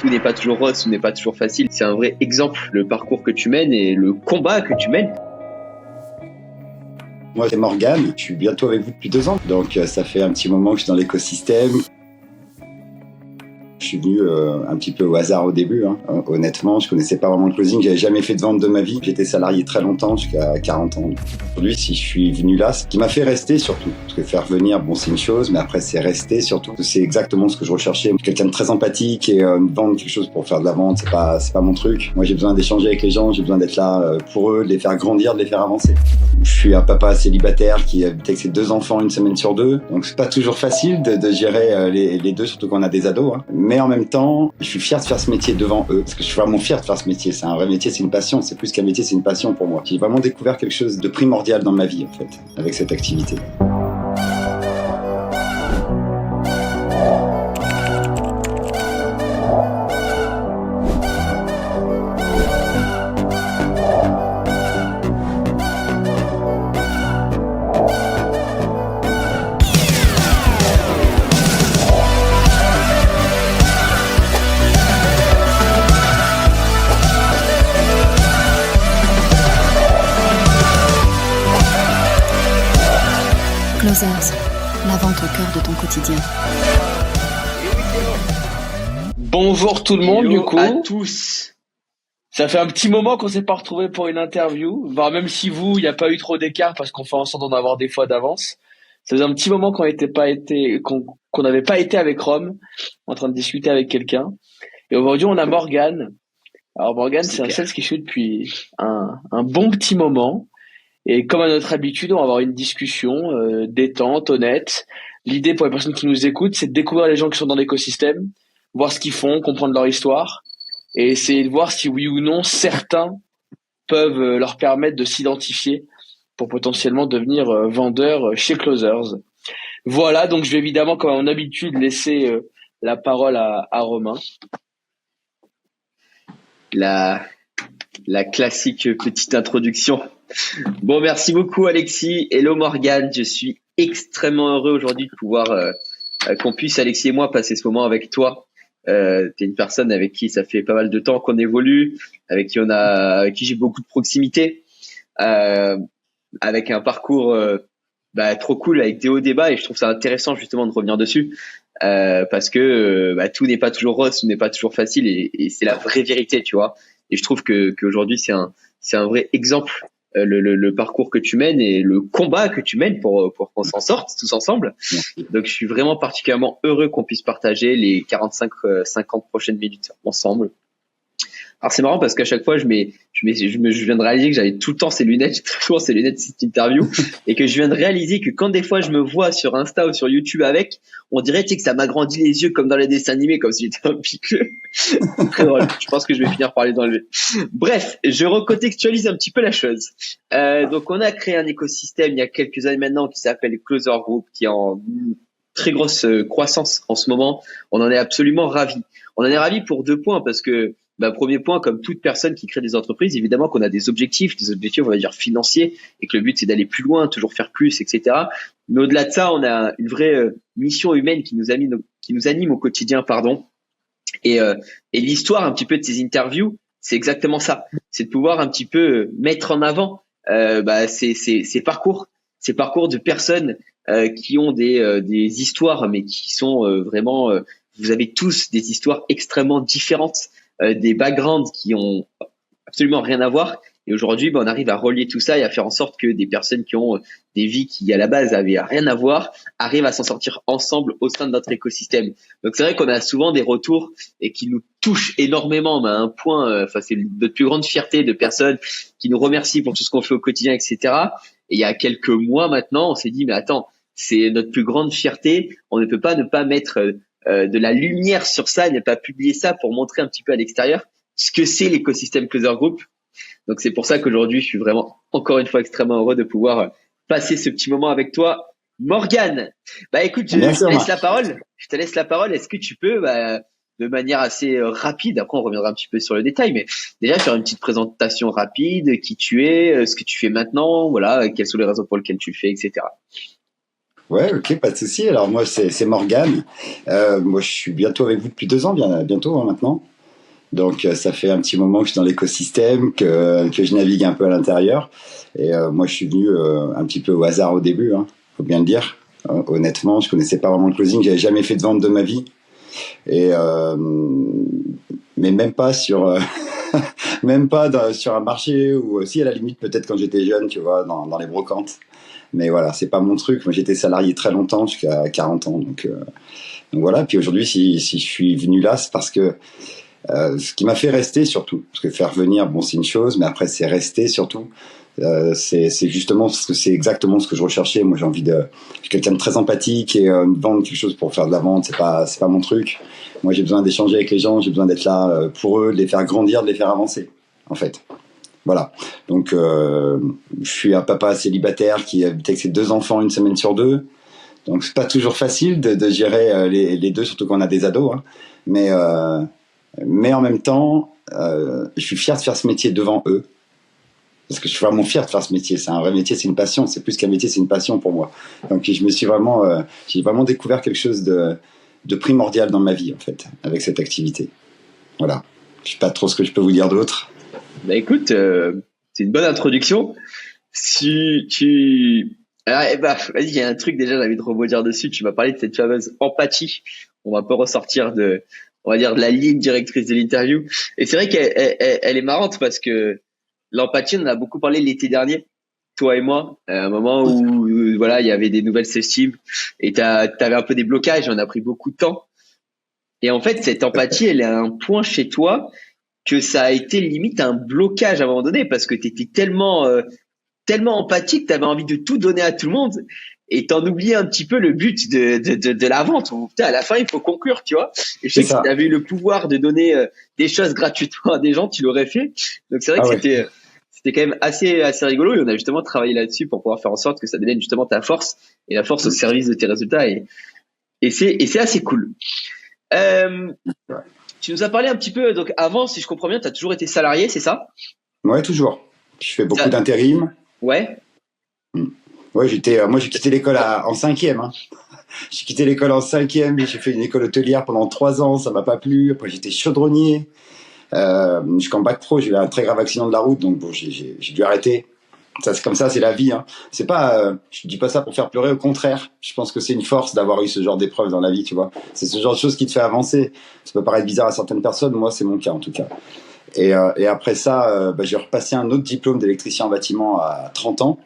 tout n'est pas toujours rose, tout n'est pas toujours facile. C'est un vrai exemple, le parcours que tu mènes et le combat que tu mènes. Moi, c'est Morgane. Je suis bientôt avec vous depuis 2 ans. Donc, ça fait un petit moment que je suis dans l'écosystème. Je suis venu un petit peu au hasard au début. Honnêtement, je connaissais pas vraiment le closing. J'avais jamais fait de vente de ma vie. J'étais salarié très longtemps, jusqu'à 40 ans. Aujourd'hui, si je suis venu là, ce qui m'a fait rester surtout. Parce que faire venir, bon, c'est une chose, mais après, c'est rester surtout. C'est exactement ce que je recherchais. Quelqu'un de très empathique et vendre quelque chose pour faire de la vente, c'est pas mon truc. Moi, j'ai besoin d'échanger avec les gens. J'ai besoin d'être là pour eux, de les faire grandir, de les faire avancer. Je suis un papa célibataire qui habite avec ses 2 enfants 1 semaine sur 2. Donc, c'est pas toujours facile de gérer les deux, surtout quand on a des ados. Mais en même temps, je suis fier de faire ce métier devant eux, parce que je suis vraiment fier de faire ce métier. C'est un vrai métier, c'est une passion. C'est plus qu'un métier, c'est une passion pour moi. J'ai vraiment découvert quelque chose de primordial dans ma vie, en fait, avec cette activité. Closers, la vente au cœur de ton quotidien. Bonjour tout le monde, Hello du coup. à tous. Ça fait un petit moment qu'on s'est pas retrouvés pour une interview. Voire même si il n'y a pas eu trop d'écart parce qu'on fait en sorte d'en avoir des fois d'avance. Ça faisait un petit moment qu'on n'avait pas été avec Rome, en train de discuter avec quelqu'un. Et aujourd'hui, on a Morgane. Alors Morgane, c'est un sales qui suit depuis un bon petit moment. Et comme à notre habitude, on va avoir une discussion détente, honnête. L'idée pour les personnes qui nous écoutent, c'est de découvrir les gens qui sont dans l'écosystème, voir ce qu'ils font, comprendre leur histoire, et essayer de voir si oui ou non certains peuvent leur permettre de s'identifier pour potentiellement devenir vendeurs chez Closers. Voilà, donc je vais évidemment, comme à mon habitude, laisser la parole à Romain. La classique petite introduction. Bon, merci beaucoup Alexis. Hello Morgane, je suis extrêmement heureux aujourd'hui de pouvoir qu'on puisse, Alexis et moi, passer ce moment avec toi. T'es une personne avec qui ça fait pas mal de temps qu'on évolue, avec qui j'ai beaucoup de proximité, avec un parcours trop cool, avec des hauts débats, et je trouve ça intéressant justement de revenir dessus parce que tout n'est pas toujours rose, tout n'est pas toujours facile, et c'est la vraie vérité, tu vois. Et je trouve qu'aujourd'hui c'est un vrai exemple. Le parcours que tu mènes et le combat que tu mènes pour qu'on s'en sorte tous ensemble. Merci. Donc, je suis vraiment particulièrement heureux qu'on puisse partager les 45-50 prochaines minutes ensemble. Alors, c'est marrant parce qu'à chaque fois, je viens de réaliser que j'avais tout le temps ces lunettes, j'ai toujours ces lunettes cette interview, et que je viens de réaliser que quand des fois je me vois sur Insta ou sur YouTube avec, on dirait, tu sais, que ça m'agrandit les yeux comme dans les dessins animés, comme si j'étais un piqueux. Très drôle. Je pense que je vais finir par les enlever. Bref, je recontextualise un petit peu la chose. Donc, on a créé un écosystème il y a quelques années maintenant qui s'appelle Closer Group, qui est en très grosse croissance en ce moment. On en est absolument ravis. On en est ravis pour 2 points, parce que premier point, comme toute personne qui crée des entreprises, évidemment qu'on a des objectifs, on va dire financiers, et que le but c'est d'aller plus loin, toujours faire plus, etc. Mais au-delà de ça, on a une vraie mission humaine qui nous anime au quotidien, Et l'histoire un petit peu de ces interviews, c'est exactement ça. C'est de pouvoir un petit peu mettre en avant ces parcours de personnes qui ont des histoires, mais qui sont vraiment. Vous avez tous des histoires extrêmement différentes, des backgrounds qui ont absolument rien à voir. Et aujourd'hui, on arrive à relier tout ça et à faire en sorte que des personnes qui ont des vies qui, à la base, avaient rien à voir, arrivent à s'en sortir ensemble au sein de notre écosystème. Donc, c'est vrai qu'on a souvent des retours et qui nous touchent énormément, mais à un point, c'est notre plus grande fierté, de personnes qui nous remercient pour tout ce qu'on fait au quotidien, etc. Et il y a quelques mois maintenant, on s'est dit, mais attends, c'est notre plus grande fierté. On ne peut pas ne pas mettre de la lumière sur ça et ne pas publier ça pour montrer un petit peu à l'extérieur ce que c'est l'écosystème Closer Group. Donc, c'est pour ça qu'aujourd'hui, je suis vraiment, encore une fois, extrêmement heureux de pouvoir passer ce petit moment avec toi, Morgane. Écoute, je te laisse la parole. Est-ce que tu peux, de manière assez rapide, après on reviendra un petit peu sur le détail, mais déjà faire une petite présentation rapide, qui tu es, ce que tu fais maintenant, voilà, quelles sont les raisons pour lesquelles tu le fais, etc. Ouais, ok, pas de souci. Alors moi, c'est Morgane. Moi, je suis bientôt avec vous depuis 2 ans, bientôt maintenant. Donc ça fait un petit moment que je suis dans l'écosystème, que je navigue un peu à l'intérieur. Et moi, je suis venu un petit peu au hasard au début, hein, faut bien le dire. Honnêtement, je connaissais pas vraiment le closing, j'avais jamais fait de vente de ma vie. Et mais même pas sur même pas sur un marché, ou aussi à la limite peut-être quand j'étais jeune, tu vois, dans les brocantes. Mais voilà, c'est pas mon truc. Moi, j'étais salarié très longtemps, jusqu'à 40 ans. Donc voilà. Puis aujourd'hui, si je suis venu là, c'est parce que ce qui m'a fait rester surtout, parce que faire venir, bon, c'est une chose, mais après c'est rester surtout. C'est justement ce que c'est exactement ce que je recherchais. Moi, je suis quelqu'un de très empathique, et vendre quelque chose pour faire de la vente, c'est pas mon truc. Moi, j'ai besoin d'échanger avec les gens, j'ai besoin d'être là pour eux, de les faire grandir, de les faire avancer, en fait. Voilà. Donc, je suis un papa célibataire qui habite avec ses 2 enfants une semaine sur 2. Donc, c'est pas toujours facile de gérer les deux, surtout quand on a des ados, hein. Mais en même temps, je suis fier de faire ce métier devant eux. Parce que je suis vraiment fier de faire ce métier. C'est un vrai métier, c'est une passion. C'est plus qu'un métier, c'est une passion pour moi. Donc, j'ai vraiment découvert quelque chose de primordial dans ma vie, en fait, avec cette activité. Voilà. Je sais pas trop ce que je peux vous dire d'autre. Bah écoute, c'est une bonne introduction. Si tu... Alors, vas-y, il y a un truc déjà, j'ai envie de rebondir dessus. Tu m'as parlé de cette fameuse empathie. On va un peu ressortir on va dire, de la ligne directrice de l'interview. Et c'est vrai qu'elle est marrante parce que l'empathie, on en a beaucoup parlé l'été dernier, toi et moi, à un moment où voilà, il y avait des nouvelles sales-teams et t'avais un peu des blocages, on a pris beaucoup de temps. Et en fait, cette empathie, elle est à un point chez toi que ça a été limite un blocage à un moment donné parce que t'étais tellement empathique, t'avais envie de tout donner à tout le monde et t'en oubliais un petit peu le but de la vente. Putain, à la fin, il faut conclure, tu vois. Et je sais que si t'avais eu le pouvoir de donner des choses gratuitement à des gens, tu l'aurais fait. Donc c'est vrai que c'était quand même assez rigolo et on a justement travaillé là-dessus pour pouvoir faire en sorte que ça devienne justement ta force et la force au service de tes résultats et c'est assez cool. Tu nous as parlé un petit peu, donc avant, si je comprends bien, tu as toujours été salarié, c'est ça? Ouais, toujours. Je fais beaucoup d'intérim. Ouais. Ouais, moi j'ai quitté l'école en 5e. Hein. J'ai quitté l'école en 5e, j'ai fait une école hôtelière pendant 3 ans, ça m'a pas plu. Après j'étais chaudronnier. Jusqu'en bac pro, j'ai eu un très grave accident de la route, donc bon, j'ai dû arrêter. Ça, c'est comme ça, c'est la vie. Hein. C'est pas, je dis pas ça pour faire pleurer, au contraire. Je pense que c'est une force d'avoir eu ce genre d'épreuve dans la vie, tu vois. C'est ce genre de choses qui te fait avancer. Ça peut paraître bizarre à certaines personnes, moi c'est mon cas en tout cas. Et après ça, j'ai repassé un autre diplôme d'électricien en bâtiment à 30 ans.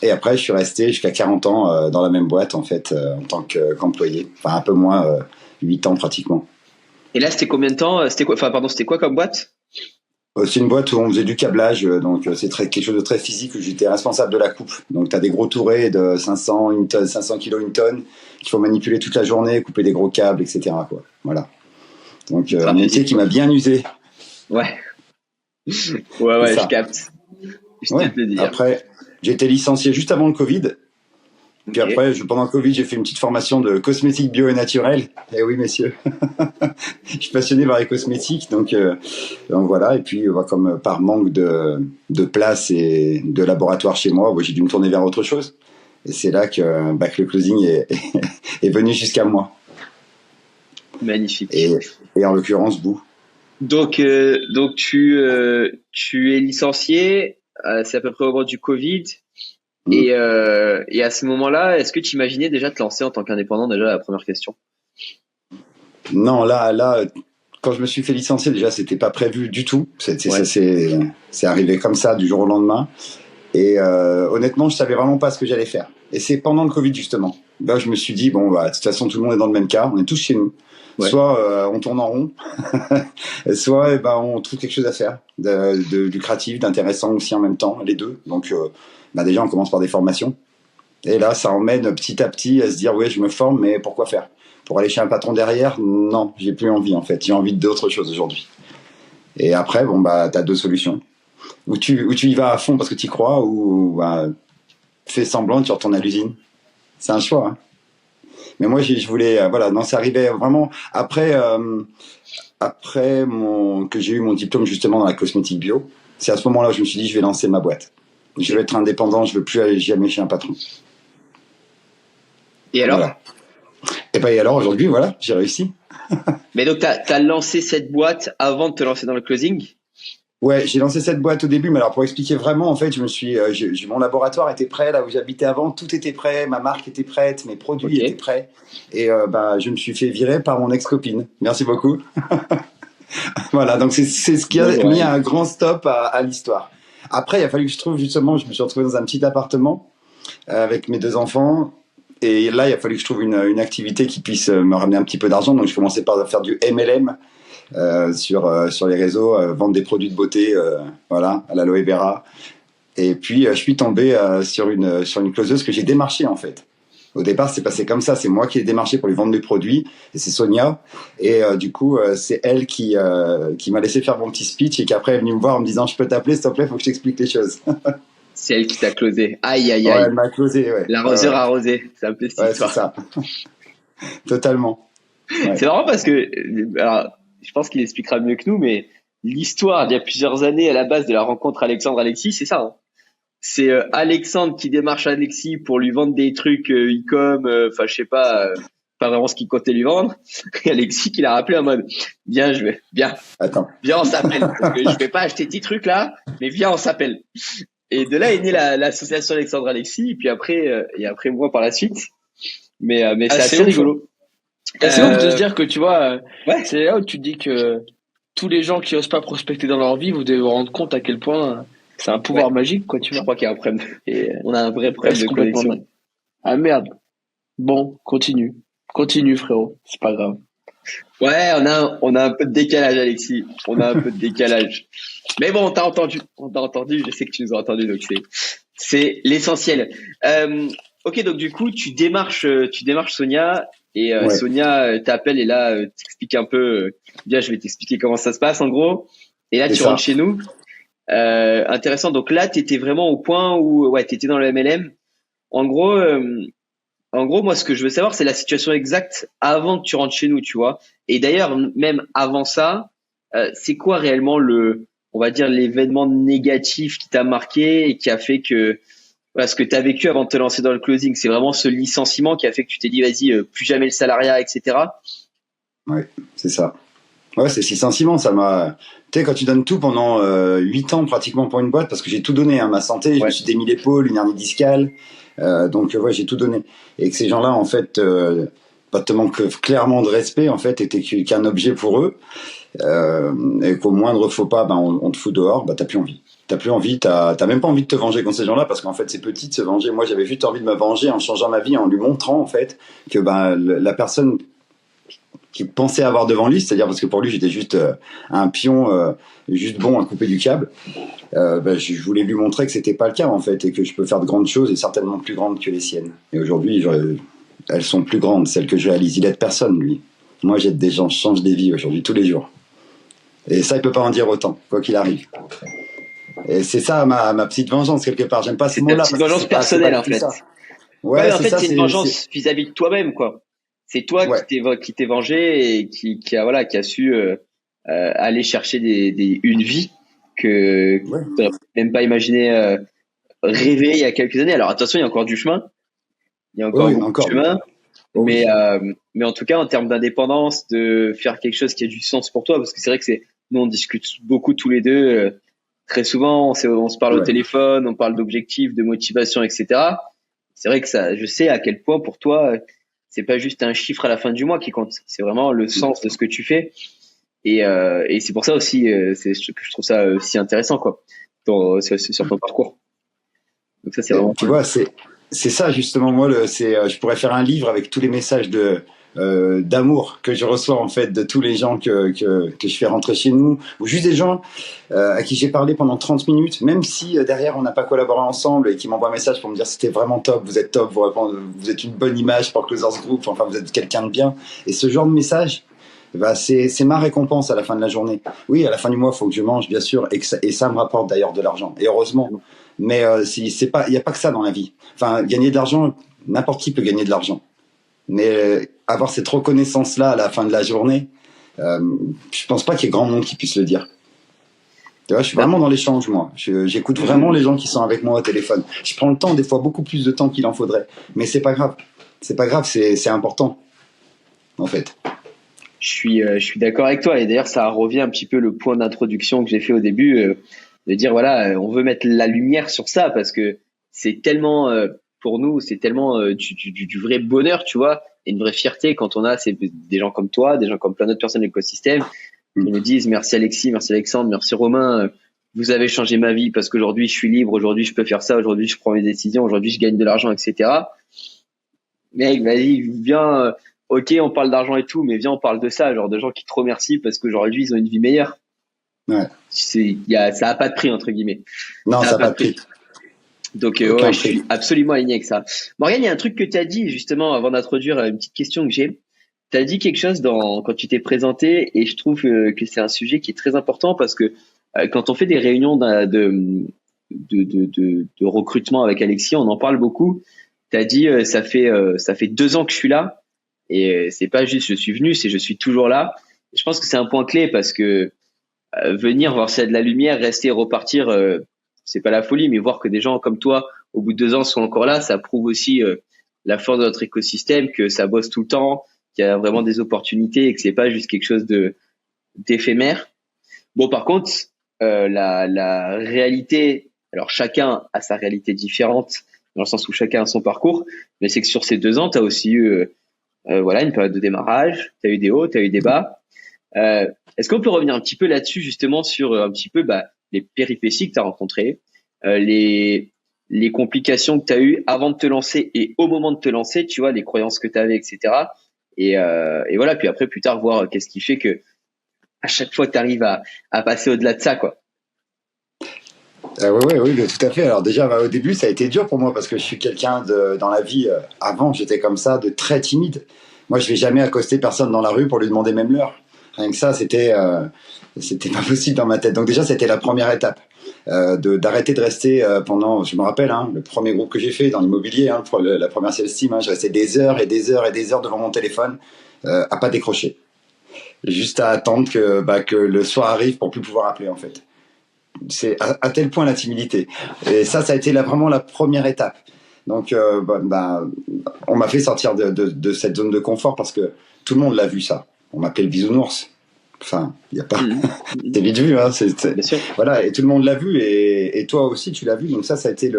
Et après, je suis resté jusqu'à 40 ans dans la même boîte, en fait, en tant qu'employé. Enfin, un peu moins, 8 ans pratiquement. Et là, c'était combien de temps? C'était quoi comme boîte? C'est une boîte où on faisait du câblage, donc c'est quelque chose de très physique, où j'étais responsable de la coupe. Donc tu as des gros tourets de 500 kilos, une tonne, qu'il faut manipuler toute la journée, couper des gros câbles, etc. Quoi. Voilà. Donc un métier qui m'a bien usé. Ouais. Ouais, je capte. Ouais. Après, j'ai été licencié juste avant le Covid. Puis après, pendant le Covid, j'ai fait une petite formation de cosmétiques bio et naturels. Eh oui, messieurs. Je suis passionné par les cosmétiques, donc voilà. Et puis, comme par manque de place et de laboratoire chez moi, j'ai dû me tourner vers autre chose. Et c'est là que le closing est venu jusqu'à moi. Magnifique. Et en l'occurrence, vous. Donc tu es licencié, c'est à peu près au moment du Covid. Et à ce moment-là, est-ce que tu imaginais déjà te lancer en tant qu'indépendant? Déjà, la première question. Non, là, quand je me suis fait licencier, déjà, c'était pas prévu du tout. C'est arrivé comme ça, du jour au lendemain. Et honnêtement, je savais vraiment pas ce que j'allais faire. Et c'est pendant le Covid, justement. Là, je me suis dit, bon, de toute façon, tout le monde est dans le même cas. On est tous chez nous. Ouais. Soit on tourne en rond, soit on trouve quelque chose à faire, de lucratif, d'intéressant aussi en même temps, les deux. Donc, déjà, on commence par des formations. Et là, ça emmène petit à petit à se dire, ouais, je me forme, mais pourquoi faire? Pour aller chez un patron derrière? Non, j'ai plus envie, en fait. J'ai envie d'autre chose aujourd'hui. Et après, t'as 2 solutions. Ou tu y vas à fond parce que tu y crois, ou fais semblant, tu retournes à l'usine. C'est un choix, hein. Mais moi, je voulais, c'est arrivé vraiment après que j'ai eu mon diplôme justement dans la cosmétique bio. C'est à ce moment-là où je me suis dit, je vais lancer ma boîte. Je vais être indépendant, je veux plus aller jamais chez un patron. Et alors? Voilà. Et alors aujourd'hui, voilà, j'ai réussi. Mais donc, t'as lancé cette boîte avant de te lancer dans le closing? Ouais, j'ai lancé cette boîte au début, mais alors pour expliquer vraiment, en fait, mon laboratoire était prêt là où j'habitais avant, tout était prêt, ma marque était prête, mes produits étaient prêts, et je me suis fait virer par mon ex-copine. Merci beaucoup. Voilà, donc c'est ce qui a mis un grand stop à l'histoire. Après, il a fallu que je me suis retrouvé dans un petit appartement avec mes 2 enfants. Et là, il a fallu que je trouve une activité qui puisse me ramener un petit peu d'argent. Donc, je commençais par faire du MLM sur les réseaux, vendre des produits de beauté, voilà, à l'aloe vera. Et puis, je suis tombé sur une closeuse que j'ai démarchée, en fait. Au départ, c'est passé comme ça. C'est moi qui ai démarché pour lui vendre des produits. Et c'est Sonia. Et du coup, c'est elle qui m'a laissé faire mon petit speech et qui après est venue me voir en me disant « Je peux t'appeler, s'il te plaît, faut que je t'explique les choses. » C'est elle qui t'a closé. Aïe, aïe, Ouais, aïe. elle m'a closé, ouais. L'arroseur arrosé. Ça me plaît cette histoire. C'est ça. Totalement. Ouais. C'est marrant parce que, alors, je pense qu'il expliquera mieux que nous, mais l'histoire d'il y a plusieurs années à la base de la rencontre Alexandre-Alexis, c'est ça. Hein. C'est Alexandre qui démarche Alexis pour lui vendre des trucs e-com, enfin je sais pas vraiment ce qu'il comptait lui vendre. Et Alexis qui l'a rappelé en mode viens Attends. Viens on s'appelle parce que je vais pas acheter tes trucs là, mais viens on s'appelle. Et de là est née l'association Alexandre-Alexis et puis après moi par la suite. Mais c'est assez rigolo. C'est ouf de se dire que tu vois, c'est là où tu te dis que tous les gens qui osent pas prospecter dans leur vie, vous devez vous rendre compte à quel point c'est un pouvoir magique, quoi, tu vois. Je crois qu'il y a un problème. Et on a un vrai problème de connexion. Ah merde. Bon, continue, frérot. C'est pas grave. Ouais, on a un peu de décalage, Alexis. On a un peu de décalage. Mais bon, on t'a entendu. Je sais que tu nous as entendu, donc c'est l'essentiel. Ok, donc du coup, tu démarches Sonia et Sonia t'appelle et là t'explique un peu. Bien, je vais t'expliquer comment ça se passe en gros. Et là, tu rentres chez nous. Intéressant. Donc là, t'étais vraiment au point où t'étais dans le MLM. En gros, moi, ce que je veux savoir, c'est la situation exacte avant que tu rentres chez nous, tu vois. Et d'ailleurs, même avant ça, c'est quoi réellement on va dire, l'événement négatif qui t'a marqué et qui a fait que, ce que t'as vécu avant de te lancer dans le closing, c'est vraiment ce licenciement qui a fait que tu t'es dit, vas-y, plus jamais le salariat, etc. Ouais, c'est ça. Ouais, c'est ce licenciement, ça m'a. Tu sais, quand tu donnes tout pendant 8 ans pratiquement pour une boîte, parce que j'ai tout donné, hein, ma santé, je me suis démis l'épaule, une hernie discale, donc j'ai tout donné. Et que ces gens-là, en fait, pas te manquent clairement de respect, en fait, et t'es qu'un objet pour eux, et qu'au moindre faux pas, on te fout dehors, t'as plus envie. T'as même pas envie de te venger contre ces gens-là, parce qu'en fait, c'est petit de se venger. Moi, j'avais juste envie de me venger en changeant ma vie, en lui montrant, en fait, que la personne qui pensait avoir devant lui, c'est-à-dire parce que pour lui j'étais juste un pion, juste bon à couper du câble. Je voulais lui montrer que c'était pas le cas en fait et que je peux faire de grandes choses et certainement plus grandes que les siennes. Et aujourd'hui, elles sont plus grandes, celles que je réalise. Il aide personne lui. Moi, j'aide des gens, je change des vies aujourd'hui tous les jours. Et ça, il peut pas en dire autant, quoi qu'il arrive. Et c'est ça ma petite vengeance quelque part. J'aime pas ce mot-là. C'est une vengeance personnelle en fait. Ouais, en fait, c'est une vengeance vis-à-vis de toi-même, quoi. C'est toi qui t'es vengé et qui a su aller chercher une vie que tu n'aurais même pas imaginé rêver il y a quelques années. Alors attention, il y a encore du chemin. Il y a encore beaucoup de chemin. Mais en tout cas, en termes d'indépendance, de faire quelque chose qui a du sens pour toi, parce que c'est vrai que nous on discute beaucoup tous les deux. Très souvent, on se parle au téléphone, on parle d'objectifs, de motivation, etc. C'est vrai que je sais à quel point pour toi, c'est pas juste un chiffre à la fin du mois qui compte. C'est vraiment le sens de ce que tu fais. Et c'est pour ça aussi que je trouve ça si intéressant, quoi, sur ton parcours. Donc ça, c'est vraiment cool. Tu vois, c'est ça justement. Moi, je pourrais faire un livre avec tous les messages d'amour que je reçois en fait de tous les gens que je fais rentrer chez nous, ou juste des gens à qui j'ai parlé pendant 30 minutes, même si derrière on n'a pas collaboré ensemble et qui m'envoient un message pour me dire c'était vraiment top, vous êtes top, vous êtes une bonne image pour Closers Group, enfin vous êtes quelqu'un de bien. Et ce genre de message, c'est ma récompense à la fin de la journée. Oui, à la fin du mois, il faut que je mange, bien sûr, et ça me rapporte d'ailleurs de l'argent, et heureusement. Mais il n'y a pas que ça dans la vie. Enfin, gagner de l'argent, n'importe qui peut gagner de l'argent. Mais avoir cette reconnaissance-là à la fin de la journée, je pense pas qu'il y ait grand monde qui puisse le dire. Tu vois, je suis vraiment dans l'échange, moi. J'écoute vraiment les gens qui sont avec moi au téléphone. Je prends le temps, des fois beaucoup plus de temps qu'il en faudrait. Mais c'est pas grave. C'est pas grave, c'est important, en fait. je suis d'accord avec toi. Et d'ailleurs, ça revient un petit peu le point d'introduction que j'ai fait au début, de dire voilà, on veut mettre la lumière sur ça parce que c'est tellement, pour nous, c'est tellement du vrai bonheur, tu vois, et une vraie fierté quand on a des gens comme toi, des gens comme plein d'autres personnes de l'écosystème qui nous disent merci Alexis, merci Alexandre, merci Romain. Vous avez changé ma vie parce qu'aujourd'hui je suis libre, aujourd'hui je peux faire ça, aujourd'hui je prends mes décisions, aujourd'hui je gagne de l'argent, etc. Mec, vas-y, viens. Ok, on parle d'argent et tout, mais viens, on parle de ça, genre de gens qui te remercient parce qu'aujourd'hui ils ont une vie meilleure. Ouais. Ça a pas de prix entre guillemets. Non, ça a pas de prix. Donc ouais, je suis absolument aligné avec ça. Morgane, il y a un truc que tu as dit justement avant d'introduire une petite question que j'ai. Tu as dit quelque chose quand tu t'es présenté et je trouve que c'est un sujet qui est très important parce que quand on fait des réunions de recrutement avec Alexis, on en parle beaucoup. Tu as dit ça fait 2 ans que je suis là et c'est pas juste je suis venu, c'est je suis toujours là. Et je pense que c'est un point clé parce que venir voir s'il y a de la lumière, rester, repartir, c'est pas la folie, mais voir que des gens comme toi, au bout de 2 ans, sont encore là, ça prouve aussi la force de notre écosystème, que ça bosse tout le temps, qu'il y a vraiment des opportunités et que c'est pas juste quelque chose d'éphémère. Bon, par contre, la réalité, alors chacun a sa réalité différente, dans le sens où chacun a son parcours, mais c'est que sur ces 2 ans, tu as aussi eu voilà, une période de démarrage, tu as eu des hauts, tu as eu des bas. Est-ce qu'on peut revenir un petit peu là-dessus, justement, sur un petit peu les péripéties que tu as rencontrées, les complications que tu as eues avant de te lancer et au moment de te lancer, tu vois, les croyances que tu avais, etc. Et voilà, puis après, plus tard, voir qu'est-ce qui fait que à chaque fois, tu arrives à passer au-delà de ça, quoi. Oui, tout à fait. Alors déjà, au début, ça a été dur pour moi parce que je suis quelqu'un dans la vie, avant, j'étais comme ça, de très timide. Moi, je vais jamais accoster personne dans la rue pour lui demander même l'heure. Rien que ça, c'était pas possible dans ma tête. Donc déjà, c'était la première étape, d'arrêter de rester pendant, je me rappelle, le premier groupe que j'ai fait dans l'immobilier, pour la première sales team, je restais des heures et des heures et des heures devant mon téléphone, à pas décrocher, juste à attendre que le soir arrive pour plus pouvoir appeler en fait. C'est à tel point la timidité. Et ça a été vraiment la première étape. Donc, on m'a fait sortir de cette zone de confort parce que tout le monde l'a vu ça. On m'appelait le bisounours. Enfin, il y a pas. T'es vite vu, hein. Bien sûr. Voilà, et tout le monde l'a vu et toi aussi tu l'as vu. Donc ça a été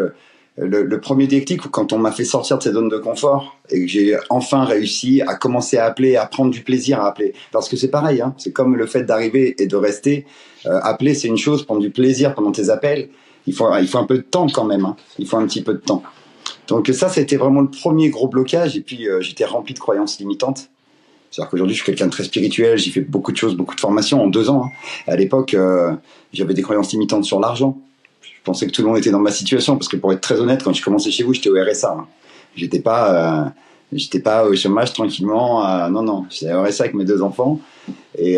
le premier déclic quand on m'a fait sortir de cette zone de confort et que j'ai enfin réussi à commencer à appeler, à prendre du plaisir à appeler. Parce que c'est pareil, c'est comme le fait d'arriver et de rester. Appeler, c'est une chose, prendre du plaisir pendant tes appels, il faut un peu de temps quand même. Il faut un petit peu de temps. Donc ça a été vraiment le premier gros blocage. Et puis j'étais rempli de croyances limitantes. C'est-à-dire qu'aujourd'hui, je suis quelqu'un de très spirituel. J'ai fait beaucoup de choses, beaucoup de formations en 2 ans. À l'époque, j'avais des croyances limitantes sur l'argent. Je pensais que tout le monde était dans ma situation, parce que pour être très honnête, quand je commençais chez vous, j'étais au RSA. J'étais pas au chômage tranquillement. Non, j'étais au RSA avec mes 2 enfants. Et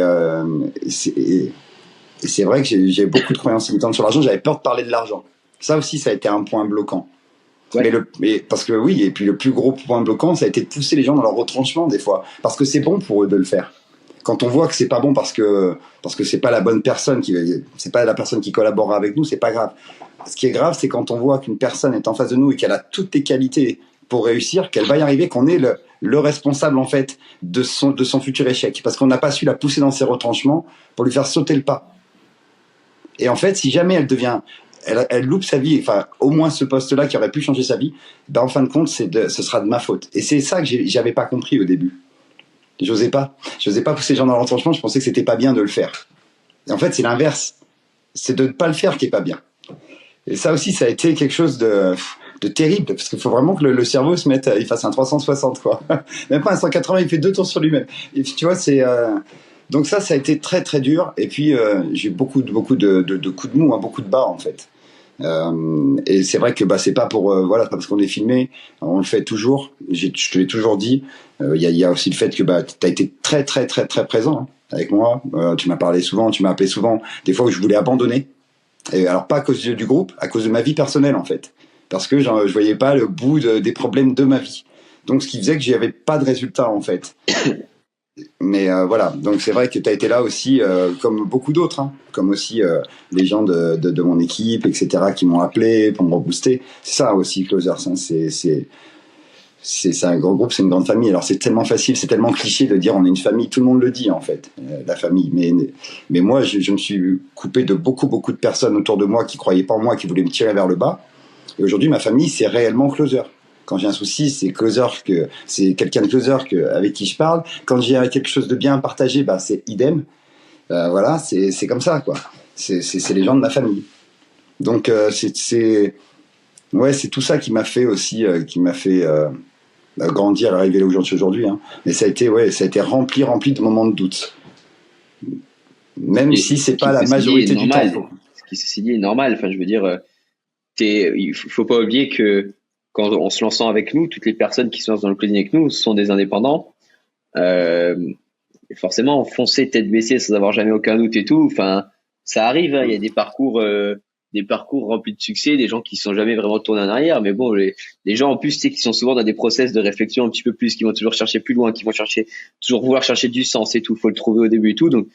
c'est vrai que j'ai beaucoup de croyances limitantes sur l'argent. J'avais peur de parler de l'argent. Ça aussi, ça a été un point bloquant. Ouais. Mais parce que oui, et puis le plus gros point bloquant, ça a été de pousser les gens dans leur retranchement des fois, parce que c'est bon pour eux de le faire. Quand on voit que c'est pas bon parce que c'est pas la bonne personne c'est pas la personne qui collabore avec nous, c'est pas grave. Ce qui est grave, c'est quand on voit qu'une personne est en face de nous et qu'elle a toutes les qualités pour réussir, qu'elle va y arriver, qu'on est le responsable en fait de son futur échec, parce qu'on n'a pas su la pousser dans ses retranchements pour lui faire sauter le pas. Et en fait, si jamais elle loupe sa vie, enfin au moins ce poste-là qui aurait pu changer sa vie, en fin de compte, ce sera de ma faute. Et c'est ça que j'avais pas compris au début. J'osais pas pousser les gens dans le retranchement. Je pensais que c'était pas bien de le faire. Et en fait, c'est l'inverse. C'est de ne pas le faire qui est pas bien. Et ça aussi, ça a été quelque chose de terrible, parce qu'il faut vraiment que le cerveau il fasse un 360 quoi. Même pas un 180, il fait 2 tours sur lui-même. Et tu vois, donc ça a été très très dur. Et puis j'ai eu beaucoup de coups de mou, beaucoup de bas en fait. Et c'est vrai que c'est pas pas parce qu'on est filmé, on le fait toujours. Je te l'ai toujours dit. Il y a aussi le fait que t'as été très très très très présent avec moi. Tu m'as parlé souvent, tu m'as appelé souvent. Des fois où je voulais abandonner. Et alors pas à cause du groupe, à cause de ma vie personnelle en fait, parce que je voyais pas le bout des problèmes de ma vie. Donc ce qui faisait que j'avais pas de résultat en fait. Mais voilà, donc c'est vrai que tu as été là aussi, comme beaucoup d'autres, comme aussi les gens de mon équipe, etc., qui m'ont appelé pour me rebooster. C'est ça aussi, Closers. c'est un grand groupe, c'est une grande famille. Alors c'est tellement facile, c'est tellement cliché de dire on est une famille. Tout le monde le dit en fait, la famille. Mais moi, je me suis coupé de beaucoup de personnes autour de moi qui croyaient pas en moi, qui voulaient me tirer vers le bas. Et aujourd'hui, ma famille, c'est réellement Closer. Quand j'ai un souci, c'est quelqu'un de Closer avec qui je parle. Quand j'ai quelque chose de bien à partager, bah c'est idem. Voilà, c'est comme ça quoi. C'est les gens de ma famille. Donc c'est tout ça qui m'a fait aussi, grandir, arriver là où j'en suis aujourd'hui. Hein. Mais ça a été rempli de moments de doute. Même si c'est pas la majorité du temps. Ce qui ceci dit est normal. Enfin, je veux dire, il faut pas oublier que quand en se lançant avec nous, toutes les personnes qui se lancent dans le closing avec nous sont des indépendants. Forcément, foncer tête baissée sans avoir jamais aucun doute et tout. Enfin, ça arrive. Hein, il y a des parcours remplis de succès, des gens qui ne sont jamais vraiment tournés en arrière. Mais bon, les gens en plus, tu sais, qui sont souvent dans des process de réflexion un petit peu plus, qui vont toujours chercher plus loin, qui vont toujours vouloir chercher du sens et tout. Faut le trouver au début et tout. Donc,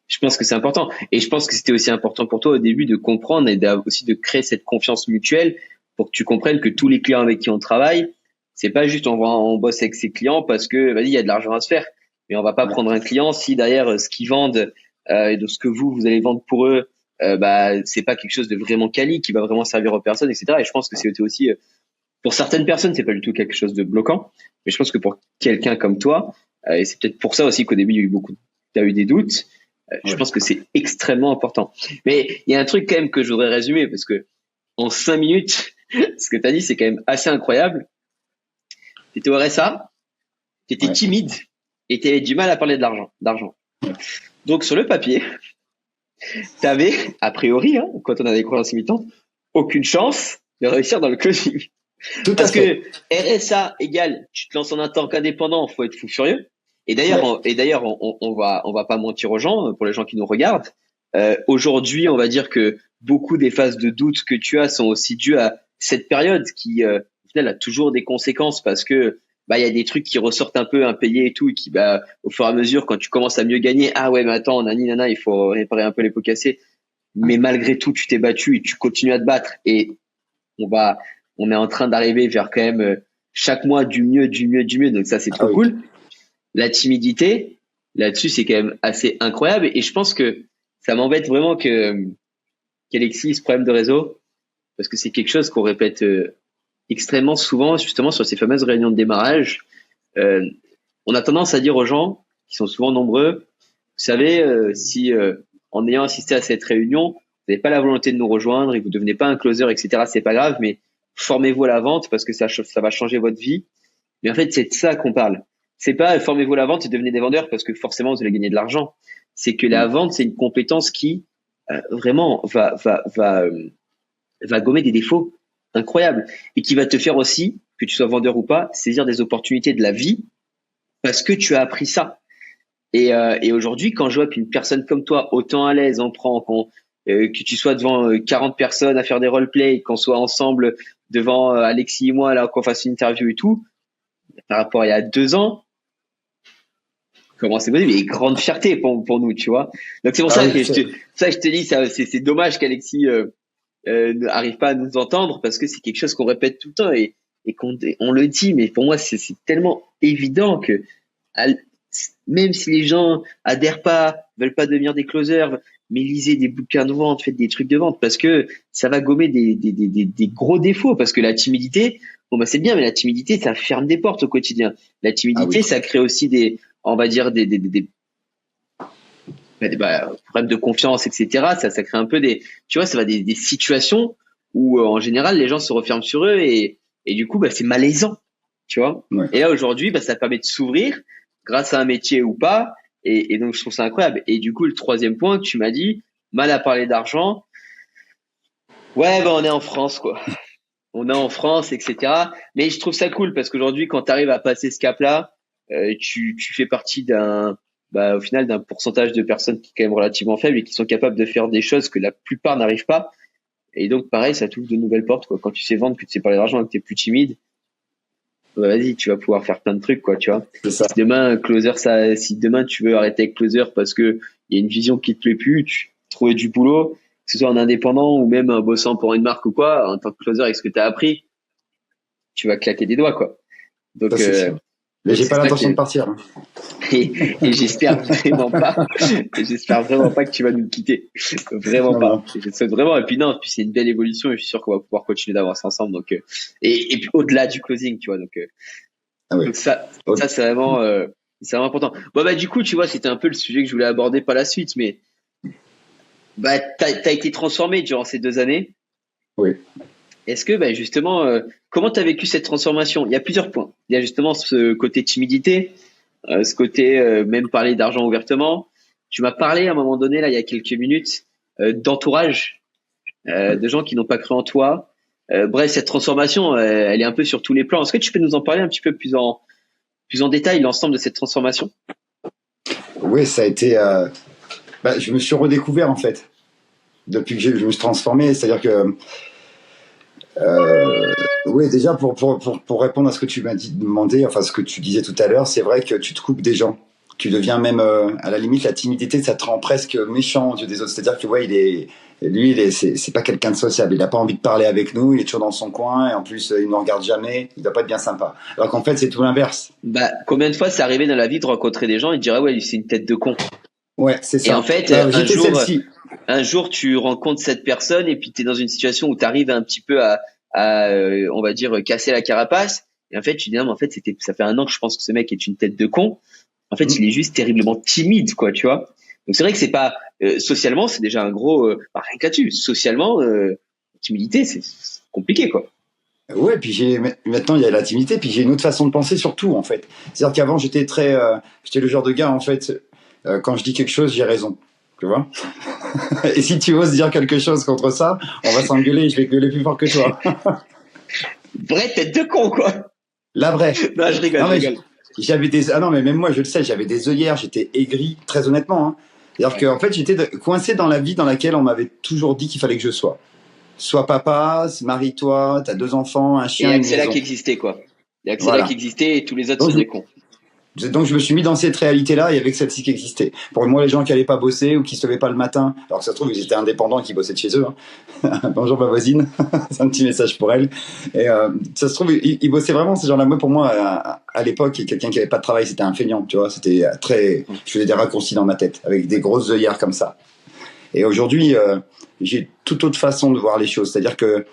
je pense que c'est important. Et je pense que c'était aussi important pour toi au début de comprendre et aussi de créer cette confiance mutuelle pour que tu comprennes que tous les clients avec qui on travaille, c'est pas juste on bosse avec ses clients parce que vas-y, il y a de l'argent à se faire. Mais on va pas prendre un client si derrière ce qu'ils vendent et de ce que vous allez vendre pour eux, c'est pas quelque chose de vraiment quali qui va vraiment servir aux personnes, etc. Et je pense que c'est aussi pour certaines personnes, c'est pas du tout quelque chose de bloquant. Mais je pense que pour quelqu'un comme toi, et c'est peut-être pour ça aussi qu'au début t'as eu des doutes. Je pense que c'est extrêmement important. Mais il y a un truc quand même que je voudrais résumer parce que en 5 minutes, ce que tu as dit, c'est quand même assez incroyable. Tu étais au RSA, tu étais timide et tu avais du mal à parler d'argent. Donc sur le papier, tu avais, a priori, quand on a des croyances limitantes, aucune chance de réussir dans le closing. Parce que RSA égale, tu te lances en tant qu'indépendant, faut être fou furieux. Et d'ailleurs, on va pas mentir aux gens, pour les gens qui nous regardent. Aujourd'hui, on va dire que beaucoup des phases de doute que tu as sont aussi dues à cette période qui, au final, a toujours des conséquences parce que il y a des trucs qui ressortent un peu impayés et tout, et qui, au fur et à mesure, quand tu commences à mieux gagner, ah ouais, mais attends, nana, il faut réparer un peu les pots cassés. Mais malgré tout, tu t'es battu et tu continues à te battre. Et on est en train d'arriver vers quand même chaque mois du mieux. Donc ça, c'est trop cool. La timidité, là-dessus, c'est quand même assez incroyable. Et je pense que ça m'embête vraiment qu'Alexis ait ce problème de réseau, parce que c'est quelque chose qu'on répète extrêmement souvent, justement sur ces fameuses réunions de démarrage. On a tendance à dire aux gens, qui sont souvent nombreux, vous savez, si en ayant assisté à cette réunion, vous n'avez pas la volonté de nous rejoindre et vous ne devenez pas un closer, etc., c'est pas grave, mais formez-vous à la vente parce que ça va changer votre vie. Mais en fait, c'est de ça qu'on parle. C'est pas formez-vous à la vente et devenez des vendeurs parce que forcément vous allez gagner de l'argent. C'est que la vente, c'est une compétence qui vraiment va gommer des défauts incroyables et qui va te faire aussi, que tu sois vendeur ou pas, saisir des opportunités de la vie parce que tu as appris ça. Et aujourd'hui, quand je vois qu'une personne comme toi, autant à l'aise, que tu sois devant 40 personnes à faire des roleplays, qu'on soit ensemble devant Alexis et moi là, qu'on fasse une interview et tout, par rapport à il y a 2 ans, comment c'est possible? Et grande fierté pour nous, tu vois. Donc c'est pour ça que je te dis, c'est dommage qu'Alexis n'arrive pas à nous entendre parce que c'est quelque chose qu'on répète tout le temps et on le dit, mais pour moi c'est tellement évident que même si les gens adhèrent pas, veulent pas devenir des closers, mais lisez des bouquins de vente, faites des trucs de vente parce que ça va gommer des gros défauts parce que la timidité, c'est bien, mais la timidité, ça ferme des portes au quotidien. La timidité, ça crée aussi des problèmes de confiance, etc. Ça crée un peu tu vois, ça va des situations où, en général, les gens se referment sur eux et du coup, c'est malaisant, tu vois. Ouais. Et là, aujourd'hui, ça permet de s'ouvrir grâce à un métier ou pas. Et donc, je trouve ça incroyable. Et du coup, le troisième point que tu m'as dit, mal à parler d'argent. Ouais, on est en France, quoi. On est en France, etc. Mais je trouve ça cool parce qu'aujourd'hui, quand tu arrives à passer ce cap-là, tu fais partie au final, d'un pourcentage de personnes qui est quand même relativement faible et qui sont capables de faire des choses que la plupart n'arrivent pas. Et donc, pareil, ça t'ouvre de nouvelles portes, quoi. Quand tu sais vendre, que tu sais parler d'argent et que t'es plus timide, vas-y, tu vas pouvoir faire plein de trucs, quoi, tu vois. Si demain tu veux arrêter avec Closer parce que il y a une vision qui te plaît plus, tu trouves du boulot, que ce soit en indépendant ou même en bossant pour une marque ou quoi, en tant que Closer avec ce que tu as appris, tu vas claquer des doigts, quoi. Donc, Ça, c'est sûr. Mais j'ai c'est pas ça l'intention que- de partir. Hein. et j'espère vraiment pas que tu vas nous quitter. Vraiment Non, pas. non. Et je te souhaite vraiment. Et puis non, puis c'est une belle évolution et je suis sûr qu'on va pouvoir continuer d'avancer ensemble. Donc, et puis au-delà du closing, tu vois. Ah ouais. Donc ça c'est vraiment important. Bon, bah, du coup, tu vois, c'était un peu le sujet que je voulais aborder par la suite, mais, bah, t'as été transformé durant ces 2 années. Oui. Est-ce que, bah, justement, comment t'as vécu cette transformation? Il y a plusieurs points. Il y a justement ce côté timidité, ce côté même parler d'argent ouvertement. Tu m'as parlé à un moment donné, là, il y a quelques minutes, d'entourage, de gens qui n'ont pas cru en toi. Bref, cette transformation, elle est un peu sur tous les plans. Est-ce que tu peux nous en parler un petit peu plus en détail, l'ensemble de cette transformation? Oui, ça a été. Je me suis redécouvert en fait depuis que je me suis transformé. C'est-à-dire que oui, déjà pour répondre à ce que tu m'as demandé, enfin ce que tu disais tout à l'heure, c'est vrai que tu te coupes des gens. Tu deviens même à la limite la timidité, ça te rend presque méchant aux yeux des autres. C'est-à-dire que ouais, c'est pas quelqu'un de sociable. Il a pas envie de parler avec nous. Il est toujours dans son coin et en plus il ne regarde jamais. Il doit pas être bien sympa. Alors qu'en fait c'est tout l'inverse. Bah, combien de fois c'est arrivé dans la vie de rencontrer des gens et de dire, ah ouais, lui, c'est une tête de con. Ouais, c'est ça. Et en fait, J'étais celle-ci. un jour, tu rencontres cette personne et puis tu es dans une situation où tu arrives un petit peu on va dire, casser la carapace. Et en fait, tu dis, non, mais en fait, ça fait 1 an que je pense que ce mec est une tête de con. En fait, il est juste terriblement timide, quoi, tu vois. Donc, c'est vrai que c'est pas, socialement, c'est déjà un gros, rien que là-dessus. Socialement, timidité, c'est compliqué, quoi. Ouais, puis maintenant il y a la timidité, puis j'ai une autre façon de penser sur tout en fait. C'est-à-dire qu'avant j'étais le genre de gars en fait, quand je dis quelque chose j'ai raison, tu vois. Et si tu oses dire quelque chose contre ça, on va s'engueuler, je vais gueuler plus fort que toi. Vraie tête de con, quoi. La vraie. Non, je rigole, Non, je mais rigole. ah non mais même moi je le sais, j'avais des œillères, j'étais aigri, très honnêtement. Hein. C'est-à-dire qu'en fait j'étais coincé dans la vie dans laquelle on m'avait toujours dit qu'il fallait que je sois. Sois papa, marie-toi, t'as 2 enfants, un Et chien, une Axela maison. qui existait, quoi. Et Axela Voilà. qui existait et tous les autres Donc, sont des cons. Donc je me suis mis dans cette réalité-là et avec celle-ci qui existait. Pour moi, les gens qui allaient pas bosser ou qui se levaient pas le matin, alors que ça se trouve ils étaient indépendants et qui bossaient de chez eux. Hein. Bonjour ma voisine, c'est un petit message pour elle. Et ça se trouve ils bossaient vraiment ces gens-là. Moi pour moi à l'époque quelqu'un qui avait pas de travail c'était un feignant, tu vois. C'était je faisais des raccourcis dans ma tête avec des grosses œillères comme ça. Et aujourd'hui j'ai toute autre façon de voir les choses, c'est-à-dire que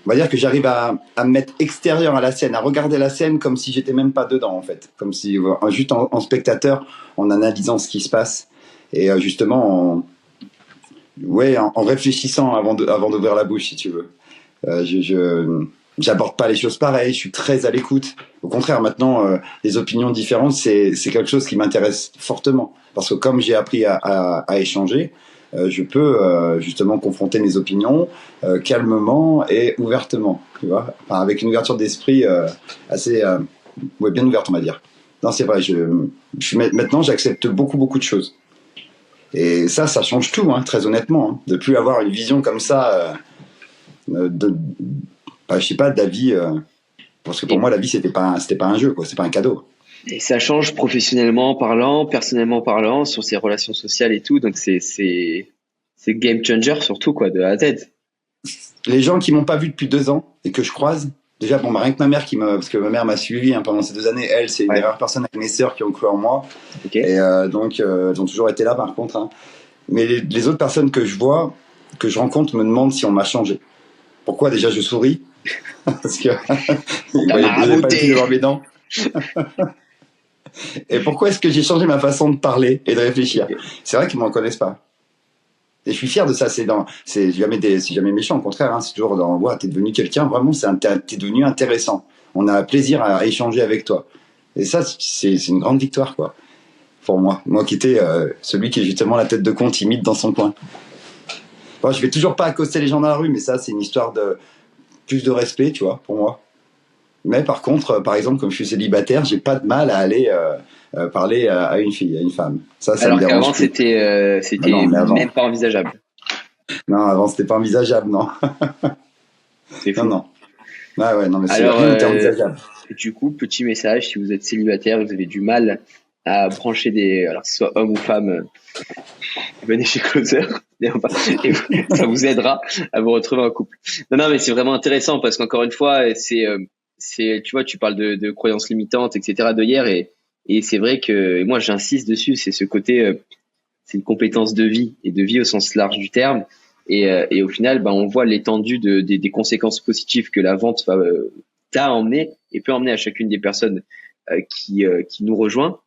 on va dire que j'arrive à me mettre extérieur à la scène, à regarder la scène comme si j'étais même pas dedans en fait, comme si juste en spectateur, en analysant ce qui se passe et justement en réfléchissant avant d'ouvrir la bouche si tu veux. J'aborde pas les choses pareilles, je suis très à l'écoute. Au contraire, maintenant, les opinions différentes, c'est quelque chose qui m'intéresse fortement parce que comme j'ai appris à échanger. Je peux justement confronter mes opinions calmement et ouvertement, tu vois, enfin, avec une ouverture d'esprit assez bien ouverte, on va dire. Non, c'est vrai, maintenant j'accepte beaucoup de choses. Et ça change tout, hein, très honnêtement, hein, de plus avoir une vision comme ça je sais pas, de la vie, parce que pour moi la vie c'était pas un jeu, quoi, c'est pas un cadeau. Et ça change professionnellement parlant, personnellement parlant, sur ses relations sociales et tout. Donc c'est game changer surtout, quoi, de A à Z. Les gens qui m'ont pas vu depuis 2 ans et que je croise, déjà bon, rien que ma mère parce que ma mère m'a suivi hein, pendant ces 2 années. Elle, c'est une des rares personnes avec mes sœurs qui ont cru en moi. Okay. Et donc elles ont toujours été là par contre. Hein. Mais les autres personnes que je vois, que je rencontre, me demandent si on m'a changé. Pourquoi déjà je souris? Parce que ils voyaient pas plus devant mes dents. Et pourquoi est-ce que j'ai changé ma façon de parler et de réfléchir? C'est vrai qu'ils me reconnaissent pas. Et je suis fier de ça. C'est jamais méchant. Au contraire, hein, c'est toujours t'es devenu quelqu'un vraiment. T'es devenu intéressant. On a plaisir à échanger avec toi. Et ça, c'est une grande victoire, quoi. Pour moi qui étais celui qui est justement la tête de con timide dans son coin. Bon, je vais toujours pas accoster les gens dans la rue, mais ça, c'est une histoire de plus de respect, tu vois, pour moi. Mais par contre, par exemple, comme je suis célibataire, j'ai pas de mal à aller parler à une fille, à une femme. Ça alors me dérange qu'avant, plus. c'était même pas envisageable. Non, avant, c'était pas envisageable, non. C'est fou. Non. Ouais, non, mais c'est alors, rien n'était envisageable. Du coup, petit message, si vous êtes célibataire, vous avez du mal à brancher alors que ce soit homme ou femme, venez chez Closer. Et ça vous aidera à vous retrouver en couple. Non, mais c'est vraiment intéressant parce qu'encore une fois, c'est tu vois, tu parles de croyances limitantes, etc. de hier, et c'est vrai que moi j'insiste dessus, c'est ce côté, c'est une compétence de vie et de vie au sens large du terme. Et au final, ben, on voit l'étendue des conséquences positives que la vente t'a emmené et peut emmener à chacune des personnes qui nous rejoint.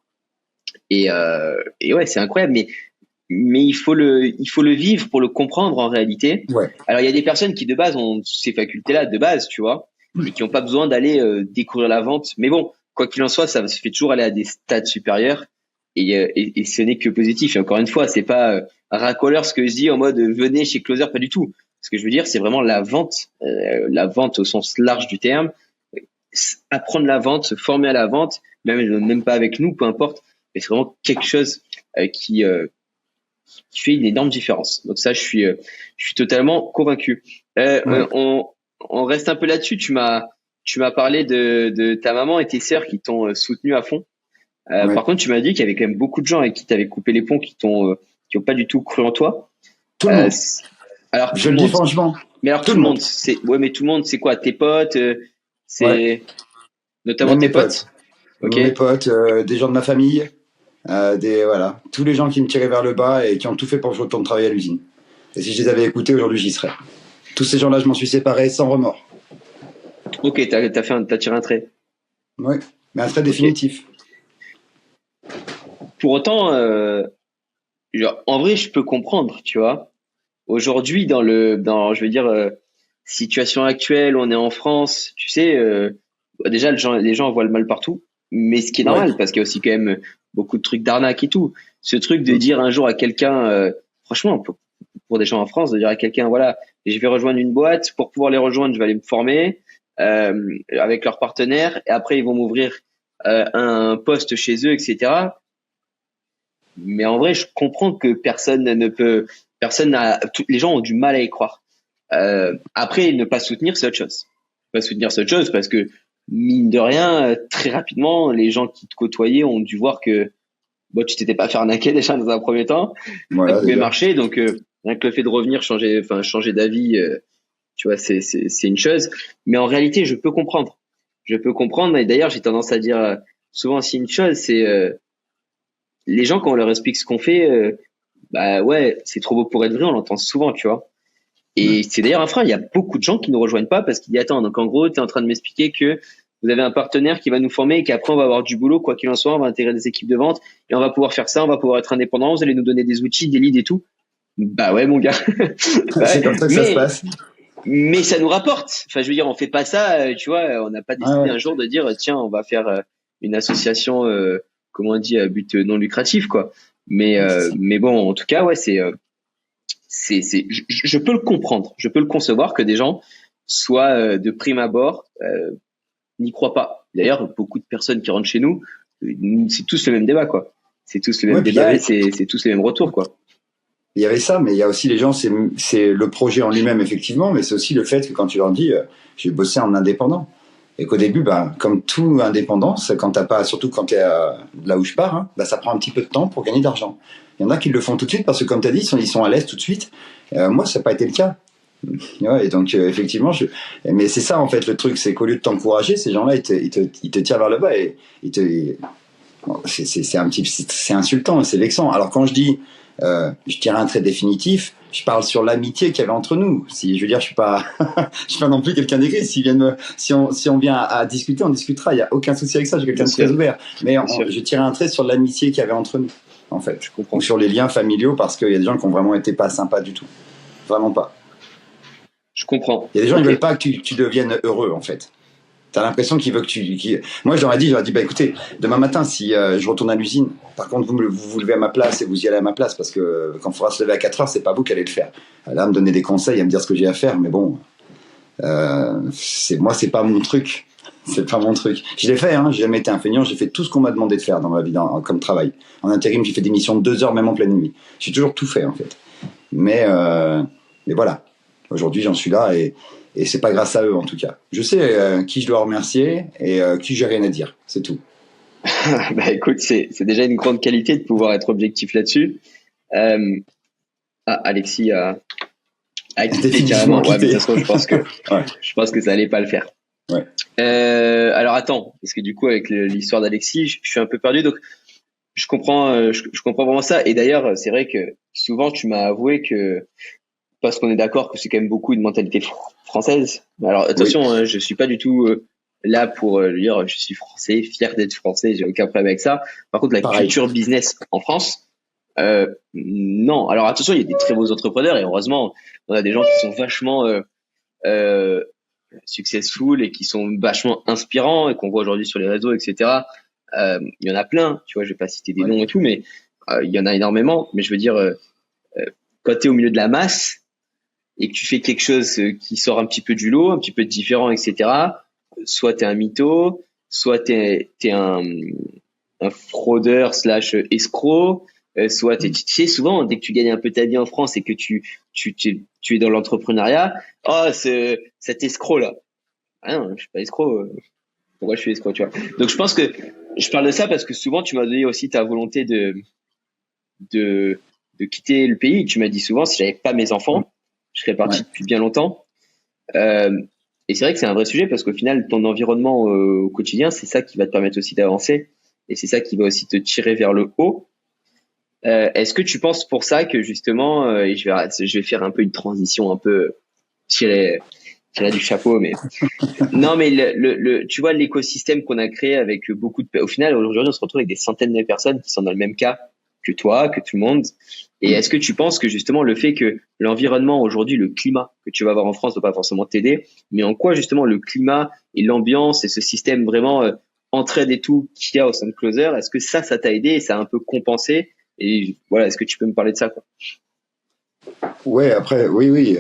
Et ouais, c'est incroyable, mais il faut le vivre pour le comprendre en réalité. Ouais. Alors il y a des personnes qui de base ont ces facultés-là de base, tu vois, et qui n'ont pas besoin d'aller découvrir la vente. Mais bon, quoi qu'il en soit, ça se fait toujours aller à des stades supérieurs, et ce n'est que positif. Et encore une fois, c'est pas un racoleur ce que je dis en mode venez chez Closer, pas du tout. Ce que je veux dire, c'est vraiment la vente au sens large du terme, apprendre la vente, se former à la vente, même pas avec nous, peu importe. Mais c'est vraiment quelque chose qui fait une énorme différence. Donc ça, je suis totalement convaincu. On reste un peu là-dessus. Tu m'as parlé de ta maman et tes sœurs qui t'ont soutenu à fond. Ouais. Par contre, tu m'as dit qu'il y avait quand même beaucoup de gens avec qui t'avais coupé les ponts qui ont pas du tout cru en toi. Tout le monde. Alors Je le dis franchement. Mais alors tout le monde, mais tout le monde, c'est quoi? Tes potes, c'est notamment Même tes mes potes. Ok. Mes potes, des gens de ma famille, voilà, tous les gens qui me tiraient vers le bas et qui ont tout fait pour que je retourne travailler à l'usine. Et si je les avais écoutés, aujourd'hui j'y serais. Tous ces gens-là, je m'en suis séparé sans remords. Ok, t'as tiré un trait. Oui, mais un trait définitif. Pour autant, en vrai, je peux comprendre, tu vois. Aujourd'hui, je veux dire, situation actuelle, on est en France, tu sais, déjà les gens voient le mal partout, mais ce qui est normal, parce qu'il y a aussi quand même beaucoup de trucs d'arnaque et tout. Ce truc de dire un jour à quelqu'un, franchement, pour des gens en France, de dire à quelqu'un, voilà, je vais rejoindre une boîte, pour pouvoir les rejoindre, je vais aller me former avec leurs partenaires, et après ils vont m'ouvrir un poste chez eux, etc. Mais en vrai, je comprends que les gens ont du mal à y croire. Après, ne pas soutenir, c'est autre chose. Pas soutenir, c'est autre chose parce que, mine de rien, très rapidement, les gens qui te côtoyaient ont dû voir que, bon, tu t'étais pas fait arnaquer déjà dans un premier temps. Voilà, ça pouvait marcher. Donc, rien que le fait de revenir, changer d'avis, tu vois, c'est une chose. Mais en réalité, je peux comprendre. Je peux comprendre. Et d'ailleurs, j'ai tendance à dire souvent aussi une chose, c'est, les gens, quand on leur explique ce qu'on fait, bah ouais, c'est trop beau pour être vrai, on l'entend souvent, tu vois. Et c'est d'ailleurs un frein. Il y a beaucoup de gens qui ne nous rejoignent pas parce qu'ils disent attends, donc en gros, tu es en train de m'expliquer que vous avez un partenaire qui va nous former et qu'après on va avoir du boulot, quoi qu'il en soit, on va intégrer des équipes de vente et on va pouvoir faire ça, on va pouvoir être indépendant, vous allez nous donner des outils, des leads et tout. Bah ouais, mon gars. C'est comme ça que ça se passe. Mais ça nous rapporte. Enfin, je veux dire, on fait pas ça, tu vois, on n'a pas décidé un jour de dire tiens, on va faire une association, comment on dit, à but non lucratif, quoi. Mais bon, en tout cas, ouais, je peux le comprendre, je peux le concevoir que des gens soient de prime abord n'y croient pas. D'ailleurs, beaucoup de personnes qui rentrent chez nous, c'est tous le même débat, quoi. C'est tous le même débat et c'est tous les mêmes retours, quoi. Il y avait ça, mais il y a aussi les gens, c'est le projet en lui-même, effectivement, mais c'est aussi le fait que quand tu leur dis, j'ai bossé en indépendant. Et qu'au début, comme tout indépendant, quand t'as pas, surtout quand t'es là où je pars, hein, ça prend un petit peu de temps pour gagner de l'argent. Il y en a qui le font tout de suite parce que, comme tu as dit, ils sont à l'aise tout de suite. Moi, ça n'a pas été le cas. Ouais, et donc, effectivement, mais c'est ça, en fait, le truc, c'est qu'au lieu de t'encourager, ces gens-là, ils te tirent vers le bas et c'est insultant, c'est vexant. Alors, quand je dis, je tire un trait définitif, je parle sur l'amitié qu'il y avait entre nous. Je veux dire, je suis pas non plus quelqu'un d'écrit. Si on vient à discuter, on discutera. Il y a aucun souci avec ça. J'ai quelqu'un de très ouvert. Mais je tire un trait sur l'amitié qu'il y avait entre nous, en fait. Je comprends. Ou sur les liens familiaux, parce qu'il y a des gens qui ont vraiment été pas sympas du tout. Vraiment pas. Je comprends. Il y a des gens qui veulent pas que tu deviennes heureux, en fait. T'as l'impression qu'il veut que Moi, j'aurais dit, écoutez, demain matin, si je retourne à l'usine, par contre, vous vous levez à ma place et vous y allez à ma place, parce que quand il faudra se lever à 4 heures, c'est pas vous qui allez le faire. Là, me donner des conseils, à me dire ce que j'ai à faire, mais bon, moi, c'est pas mon truc. C'est pas mon truc. Je l'ai fait, hein, j'ai jamais été un feignant, j'ai fait tout ce qu'on m'a demandé de faire dans ma vie, comme travail. En intérim, j'ai fait des missions de 2 heures, même en pleine nuit. J'ai toujours tout fait, en fait. Mais voilà. Aujourd'hui, j'en suis là et c'est pas grâce à eux, en tout cas. Je sais qui je dois remercier et qui j'ai rien à dire. C'est tout. Bah écoute, c'est déjà une grande qualité de pouvoir être objectif là-dessus. Alexis a quitté carrément. Ouais, mais de toute façon, je pense que ça allait pas le faire. Ouais. Alors attends, parce que du coup avec l'histoire d'Alexis, je suis un peu perdu. Donc je comprends, je comprends vraiment ça. Et d'ailleurs, c'est vrai que souvent tu m'as avoué que parce qu'on est d'accord que c'est quand même beaucoup une mentalité française. Alors Oui. attention, hein, je suis pas du tout là pour dire je suis français, fier d'être français, j'ai aucun problème avec ça. Par contre, la Pareil. culture business en France, non. Alors attention, il y a des très beaux entrepreneurs et heureusement, on a des gens qui sont vachement euh, successful et qui sont vachement inspirants et qu'on voit aujourd'hui sur les réseaux, etc. Il y en a plein, tu vois, je vais pas citer des Ouais. noms et tout, mais il y en a énormément. Mais je veux dire, quand tu es au milieu de la masse et que tu fais quelque chose qui sort un petit peu du lot, un petit peu différent, etc., soit tu es un mytho, soit tu es un fraudeur slash escroc, soit tu sais, souvent, dès que tu gagnes un peu ta vie en France et que tu es dans l'entrepreneuriat, oh, cet escroc là. Ah non, je suis pas escroc. Pourquoi je suis escroc, tu vois. Donc je pense que je parle de ça parce que souvent tu m'as donné aussi ta volonté de, de quitter le pays. Tu m'as dit souvent, si j'avais pas mes enfants, je serais parti Ouais. depuis bien longtemps. Euh, et c'est vrai que c'est un vrai sujet parce qu'au final, ton environnement au quotidien, c'est ça qui va te permettre aussi d'avancer et c'est ça qui va aussi te tirer vers le haut. Est-ce que tu penses pour ça que justement, et je vais faire un peu une transition un peu tirée, tirée du chapeau, mais non, mais tu vois l'écosystème qu'on a créé avec beaucoup de, au final aujourd'hui on se retrouve avec des centaines de personnes qui sont dans le même cas que toi, que tout le monde. Et est-ce que tu penses que justement le fait que l'environnement aujourd'hui, le climat que tu vas avoir en France, ne va pas forcément t'aider, mais en quoi justement le climat et l'ambiance et ce système vraiment entraide et tout qu'il y a au sein de Closer, est-ce que ça t'a aidé et ça a un peu compensé? Et voilà, est-ce que tu peux me parler de ça, quoi? Ouais, après, oui, oui.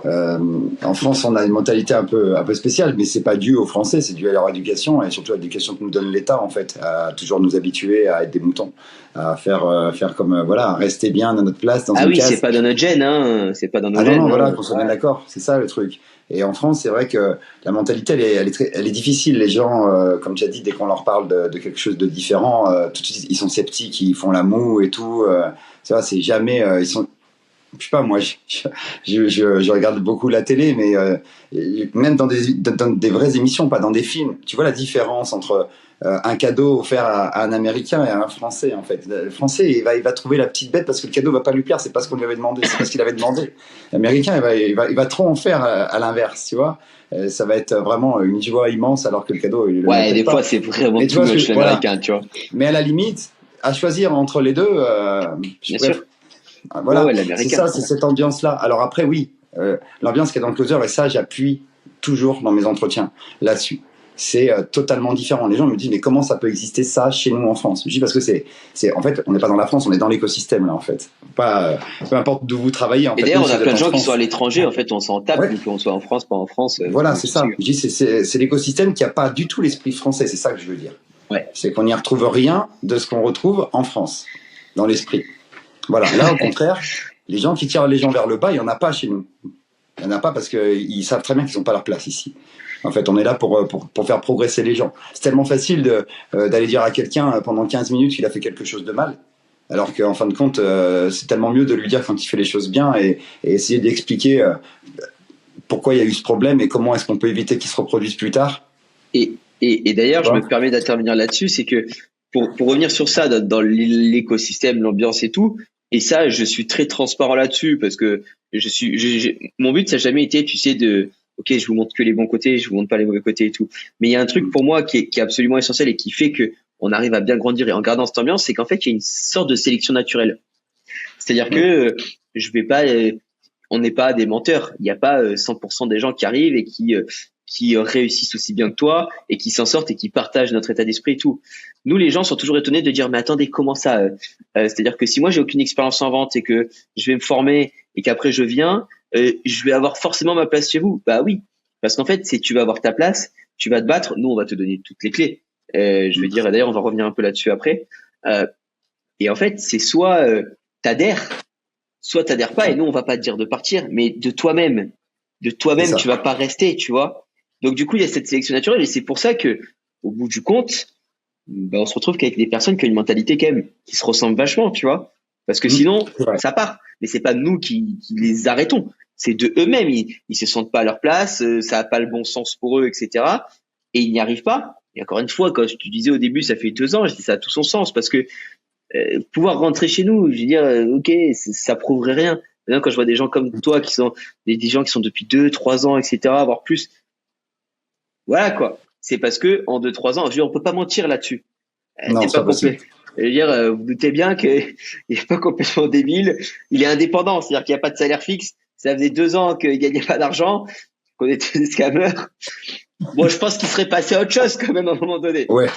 En France, on a une mentalité un peu spéciale, mais c'est pas dû aux Français, c'est dû à leur éducation et surtout à l'éducation que nous donne l'État, en fait, à toujours nous habituer à être des moutons, à faire comme, voilà, à rester bien à notre place dans Ah une oui, c'est case. pas dans notre gène, hein, c'est pas dans nos Ah non, gènes, non, voilà, hein. qu'on soit bien Ouais. d'accord, c'est ça le truc. Et en France, c'est vrai que la mentalité, elle est difficile. Les gens, comme tu as dit, dès qu'on leur parle de quelque chose de différent, tout de suite, ils sont sceptiques, ils font la moue et tout. Tu vois, c'est jamais, ils sont, je sais pas, moi, je regarde beaucoup la télé, mais même dans des vraies émissions, pas dans des films. Tu vois la différence entre un cadeau offert à un Américain et à un Français, en fait. Le Français, il va trouver la petite bête parce que le cadeau va pas lui plaire, c'est pas ce qu'on lui avait demandé, c'est pas ce qu'il avait demandé. L'Américain, il va trop en faire à l'inverse, tu vois. Ça va être vraiment une joie immense alors que le cadeau, il le Ouais, mérite des pas. fois c'est vraiment Mais tu too vois ce much que, voilà. l'américain, tu vois. Mais à la limite, à choisir entre les deux, je Bien sûr. préfère. Ouais, Voilà, ouais, c'est l'américain. ça, c'est cette ambiance-là. Alors après, oui, l'ambiance qu'il y a dans le closer, et ça, j'appuie toujours dans mes entretiens là-dessus. C'est totalement différent. Les gens me disent, mais comment ça peut exister ça chez nous en France? Je dis parce que en fait, on n'est pas dans la France, on est dans l'écosystème là, en fait. Pas, peu importe d'où vous travaillez, en Et fait. d'ailleurs, Même on si a vous plein êtes de en gens qui sont à France. l'étranger, en fait, on s'en tape, Ouais. qu'on soit en France, pas en France. Voilà, Pas de c'est souci. ça. Je dis, c'est l'écosystème qui a pas du tout l'esprit français. C'est ça que je veux dire. Ouais. C'est qu'on n'y retrouve rien de ce qu'on retrouve en France, dans l'esprit. Voilà. Là, au contraire, les gens qui tirent les gens vers le bas, il n'y en a pas chez nous. Il n'y en a pas parce qu'ils savent très bien qu'ils n'ont pas leur place ici. En fait, on est là pour faire progresser les gens. C'est tellement facile d'aller dire à quelqu'un pendant 15 minutes qu'il a fait quelque chose de mal. Alors qu'en fin de compte, c'est tellement mieux de lui dire quand il fait les choses bien et essayer d'expliquer pourquoi il y a eu ce problème et comment est-ce qu'on peut éviter qu'il se reproduise plus tard. Et d'ailleurs, je Voilà. me permets d'intervenir là-dessus, c'est que pour revenir sur ça, dans l'écosystème, l'ambiance et tout, et ça, je suis très transparent là-dessus parce que mon but, ça n'a jamais été, tu sais, ok, je vous montre que les bons côtés, je vous montre pas les mauvais côtés et tout. Mais il y a un truc pour moi qui est absolument essentiel et qui fait que on arrive à bien grandir et en gardant cette ambiance, c'est qu'en fait, il y a une sorte de sélection naturelle. C'est-à-dire que je vais pas, on n'est pas des menteurs. Il n'y a pas 100% des gens qui arrivent et qui réussissent aussi bien que toi et qui s'en sortent et qui partagent notre état d'esprit et tout. Nous, les gens sont toujours étonnés de dire mais attendez, comment ça c'est-à-dire que si moi j'ai aucune expérience en vente et que je vais me former et qu'après je viens, je vais avoir forcément ma place chez vous. Bah oui, parce qu'en fait, si tu vas avoir ta place, tu vas te battre. Nous, on va te donner toutes les clés. Je veux dire, d'ailleurs, on va revenir un peu là-dessus après. Et en fait, c'est t'adhères, soit t'adhères pas. Et nous, on va pas te dire de partir, mais de toi-même, tu vas pas rester, tu vois. Donc du coup, il y a cette sélection naturelle et c'est pour ça que, au bout du compte, ben, on se retrouve qu'avec des personnes qui ont une mentalité quand même qui se ressemblent vachement, tu vois. Parce que sinon, ça part. Mais c'est pas nous qui les arrêtons. c'est de eux-mêmes. Ils se sentent pas à leur place, ça a pas le bon sens pour eux, etc. Et ils n'y arrivent pas. Et encore une fois, quand je te disais au début, ça fait 2 ans, je dis ça a tout son sens parce que pouvoir rentrer chez nous, je veux dire, ok, ça prouverait rien. Maintenant, quand je vois des gens comme toi qui sont des gens qui sont depuis 2, 3 ans, etc., voire plus, voilà quoi. C'est parce que en 2, 3 ans, je veux dire, on peut pas mentir là-dessus. Non, C'est c'est pas pas possible. complet. Je veux dire, vous doutez bien qu'il est pas complètement débile. Il est indépendant, c'est-à-dire qu'il n'y a pas de salaire fixe. Ça faisait 2 ans qu'il gagnait pas d'argent, qu'on était des scammers. Bon, je pense qu'il serait passé à autre chose quand même à un moment donné. Ouais,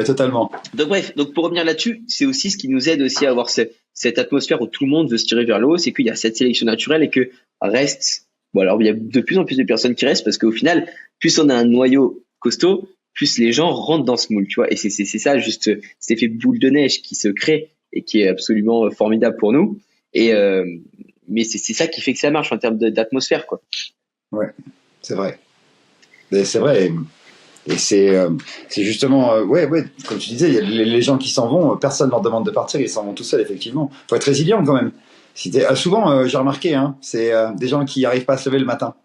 totalement. Donc bref, donc pour revenir là-dessus, c'est aussi ce qui nous aide aussi à avoir cette atmosphère où tout le monde veut se tirer vers le haut, c'est qu'il y a cette sélection naturelle et que reste. Bon, alors il y a de plus en plus de personnes qui restent parce qu'au final, plus on a un noyau costaud, plus les gens rentrent dans ce moule, tu vois. Et c'est ça, juste cet effet boule de neige qui se crée et qui est absolument formidable pour nous. Et mais c'est ça qui fait que ça marche en termes d'atmosphère, quoi. Ouais, c'est vrai. Et c'est vrai. Et c'est justement, comme tu disais, il y a les gens qui s'en vont, personne leur demande de partir, ils s'en vont tout seuls, effectivement. Faut être résilient quand même. Souvent, j'ai remarqué, c'est des gens qui n'arrivent pas à se lever le matin.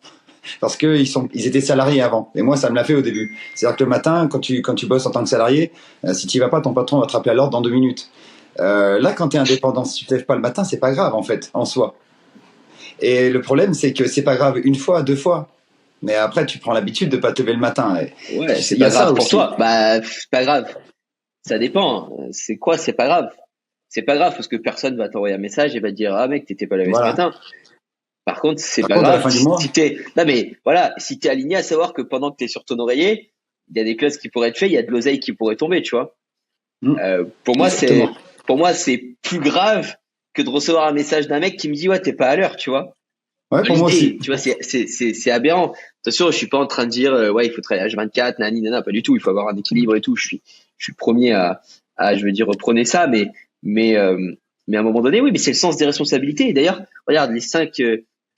Parce que ils étaient salariés avant. Et moi, ça me l'a fait au début. C'est-à-dire que le matin, quand tu bosses en tant que salarié, si tu y vas pas, ton patron va te rappeler à l'ordre dans 2 minutes. Là, quand tu es indépendant, si tu te lèves pas le matin, c'est pas grave, en fait, en soi. Et le problème, c'est que c'est pas grave 1 fois, 2 fois. Mais après, tu prends l'habitude de pas te lever le matin. Ouais, c'est pas grave pour toi. Bah, c'est pas grave. Ça dépend. C'est quoi, c'est pas grave. C'est pas grave parce que personne va t'envoyer un message et va te dire, ah mec, t'étais pas levé ce matin. Par contre, c'est pas grave. À la fin du mois, non mais voilà, si t'es aligné à savoir que pendant que t'es sur ton oreiller, il y a des clauses qui pourraient être faites, il y a de l'oseille qui pourrait tomber, tu vois. Pour moi, c'est plus grave que de recevoir un message d'un mec qui me dit, ouais, t'es pas à l'heure, tu vois. Ouais, pour moi aussi. Tu vois, c'est aberrant. Attention, je suis pas en train de dire, ouais, il faut travailler H24, nani, nana, pas du tout. Il faut avoir un équilibre et tout. Je suis le premier à, je veux dire, prôner ça, mais à un moment donné, oui, mais c'est le sens des responsabilités. Et d'ailleurs, regarde, les 5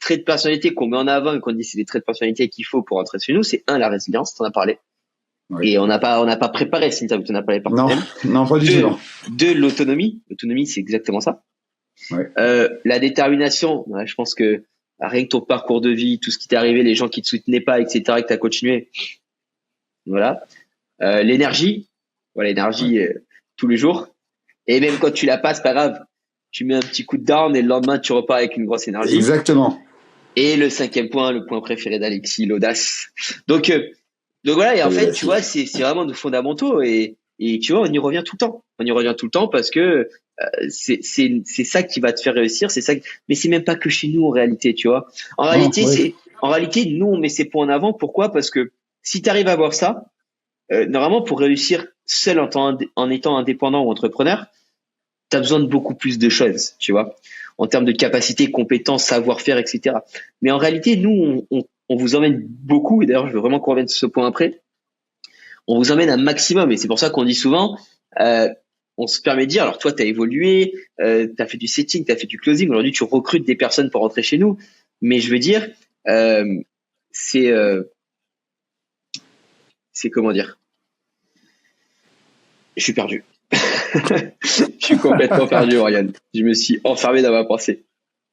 traits de personnalité qu'on met en avant et qu'on dit c'est les traits de personnalité qu'il faut pour entrer chez nous, c'est 1, la résilience, t'en as parlé. Oui. Et on n'a pas préparé cette interview, t'en as parlé par toi-même. Non, pas du tout. 2, l'autonomie. L'autonomie, c'est exactement ça. Ouais. La détermination, ouais, je pense que rien que ton parcours de vie, tout ce qui t'est arrivé, les gens qui te soutenaient pas, etc., que t'as continué. Voilà. L'énergie. Voilà, l'énergie, tous les jours. Et même quand tu la passes, pas grave. Tu mets un petit coup de down et le lendemain, tu repars avec une grosse énergie. Exactement. Et le 5e point, le point préféré d'Alexis, l'audace. Donc voilà, et en fait, tu vois, c'est vraiment de fondamentaux et tu vois, on y revient tout le temps. On y revient tout le temps parce que c'est ça qui va te faire réussir, c'est ça. Mais c'est même pas que chez nous en réalité, tu vois. En réalité, nous on met ces points en avant. Pourquoi? Parce que si tu arrives à voir ça, normalement pour réussir seul en étant indépendant ou entrepreneur, t'as besoin de beaucoup plus de choses, tu vois, en termes de capacité, compétences, savoir-faire, etc. Mais en réalité, nous, on vous emmène beaucoup, et d'ailleurs, je veux vraiment qu'on revienne sur ce point après, on vous emmène un maximum, et c'est pour ça qu'on dit souvent, on se permet de dire, alors toi, tu as évolué, tu as fait du setting, tu as fait du closing, aujourd'hui, tu recrutes des personnes pour rentrer chez nous, mais je veux dire, c'est comment dire, je suis perdu. Je suis complètement perdu, Oriane. Je me suis enfermé dans ma pensée.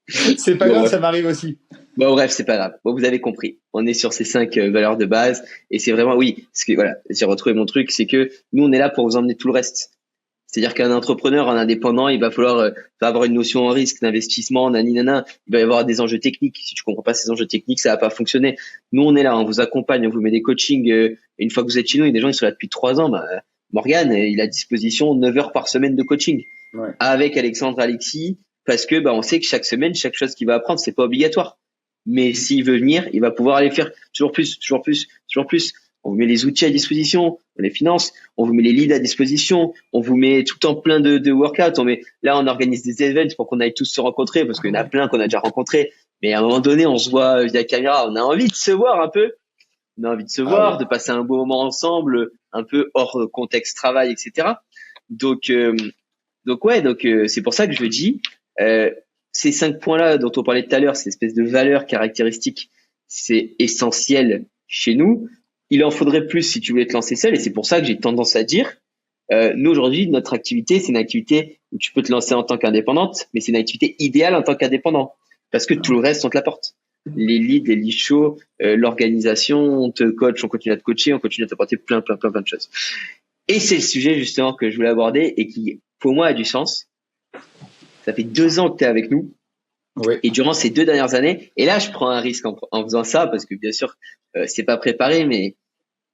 C'est pas grave, ça m'arrive aussi. Bon, bref, c'est pas grave. Bon, vous avez compris. On est sur ces 5 valeurs de base. Et c'est vraiment, oui, parce que voilà, j'ai retrouvé mon truc, c'est que nous, on est là pour vous emmener tout le reste. C'est-à-dire qu'un entrepreneur, un indépendant, il va falloir avoir une notion en risque, d'investissement, naninana. Il va y avoir des enjeux techniques. Si tu comprends pas ces enjeux techniques, ça va pas fonctionner. Nous, on est là, on vous accompagne, on vous met des coachings. Une fois que vous êtes chez nous, il y a des gens qui sont là depuis 3 ans, Morgane, il a à disposition 9 heures par semaine de coaching avec Alexandre et Alexis, parce que on sait que chaque semaine, chaque chose qu'il va apprendre, c'est pas obligatoire. Mais s'il veut venir, il va pouvoir aller faire toujours plus. On vous met les outils à disposition, on les finance, on vous met les leads à disposition, on vous met tout en plein de workouts. Là, on organise des events pour qu'on aille tous se rencontrer, parce qu'il y en a plein qu'on a déjà rencontrés. Mais à un moment donné, on se voit via caméra, on a envie de se voir un peu. On a envie de se voir, de passer un beau moment ensemble, un peu hors contexte travail, etc. Donc c'est pour ça que je dis, ces 5 points-là dont on parlait tout à l'heure, ces espèces de valeurs caractéristiques, c'est essentiel chez nous. Il en faudrait plus si tu voulais te lancer seul, et c'est pour ça que j'ai tendance à dire, nous aujourd'hui, notre activité, c'est une activité où tu peux te lancer en tant qu'indépendante, mais c'est une activité idéale en tant qu'indépendant, parce que tout le reste, on te l'apporte. les leads, les lead shows, l'organisation, on te coach, on continue à te coacher, on continue à t'apporter plein de choses. Et c'est le sujet justement que je voulais aborder et qui, pour moi, a du sens. Ça fait 2 ans que tu es avec nous. Oui. Et durant ces 2 dernières années, et là, je prends un risque en faisant ça parce que bien sûr, c'est pas préparé, mais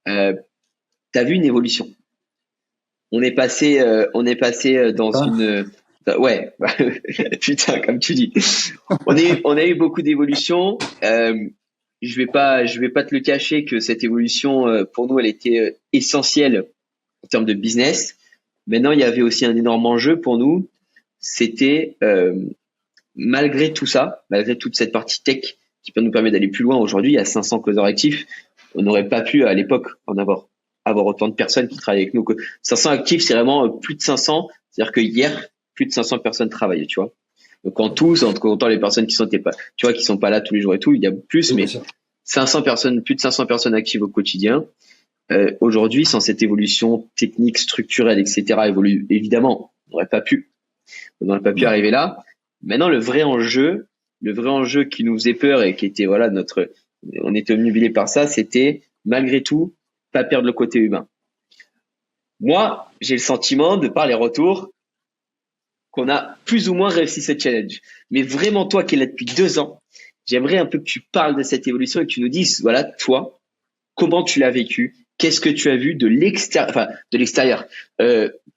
t'as vu une évolution. On est passé dans ouais, putain, comme tu dis. On a eu beaucoup d'évolutions. Je vais pas te le cacher que cette évolution, pour nous, elle était essentielle en termes de business. Maintenant, il y avait aussi un énorme enjeu pour nous. C'était malgré tout ça, malgré toute cette partie tech qui peut nous permettre d'aller plus loin. Aujourd'hui, il y a 500 closers actifs. On n'aurait pas pu à l'époque en avoir autant de personnes qui travaillent avec nous. 500 actifs, c'est vraiment plus de 500. C'est-à-dire que hier, plus de 500 personnes travaillaient, tu vois. Donc en comptant les personnes qui sont pas là tous les jours et tout, il y a plus, mais 500 personnes, plus de 500 personnes actives au quotidien. Aujourd'hui, sans cette évolution technique, structurelle, etc., évidemment, on n'aurait pas pu arriver là. Maintenant, le vrai enjeu qui nous faisait peur et qui était, voilà, on était obnubilé par ça, c'était, malgré tout, pas perdre le côté humain. Moi, j'ai le sentiment, de par les retours, qu'on a plus ou moins réussi ce challenge. Mais vraiment, toi qui es là depuis 2 ans, j'aimerais un peu que tu parles de cette évolution et que tu nous dises, voilà, toi, comment tu l'as vécu? Qu'est-ce que tu as vu de l'extérieur?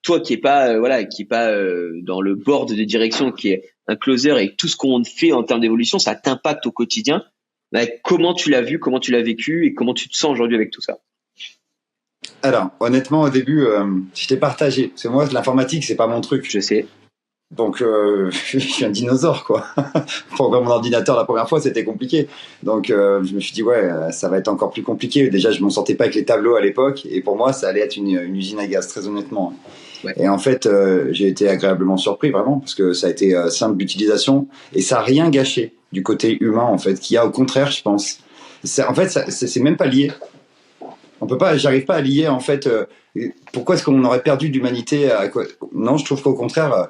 Toi qui est pas, dans le board de direction, qui est un closer et tout ce qu'on fait en termes d'évolution, ça t'impacte au quotidien. Comment tu l'as vu, comment tu l'as vécu et comment tu te sens aujourd'hui avec tout ça? Alors, honnêtement, au début, je t'ai partagé. Parce que moi, l'informatique, c'est pas mon truc. Je sais. Donc, je suis un dinosaure, quoi. Pour ouvrir mon ordinateur la première fois, c'était compliqué. Donc, je me suis dit, ouais, ça va être encore plus compliqué. Déjà, je m'en sortais pas avec les tableaux à l'époque. Et pour moi, ça allait être une usine à gaz, très honnêtement. Ouais. Et en fait, j'ai été agréablement surpris, vraiment, parce que ça a été simple d'utilisation. Et ça a rien gâché du côté humain, en fait, qu'il y a au contraire, je pense. En fait, c'est même pas lié. J'arrive pas à lier, en fait, pourquoi est-ce qu'on aurait perdu d'humanité à quoi? Non, je trouve qu'au contraire,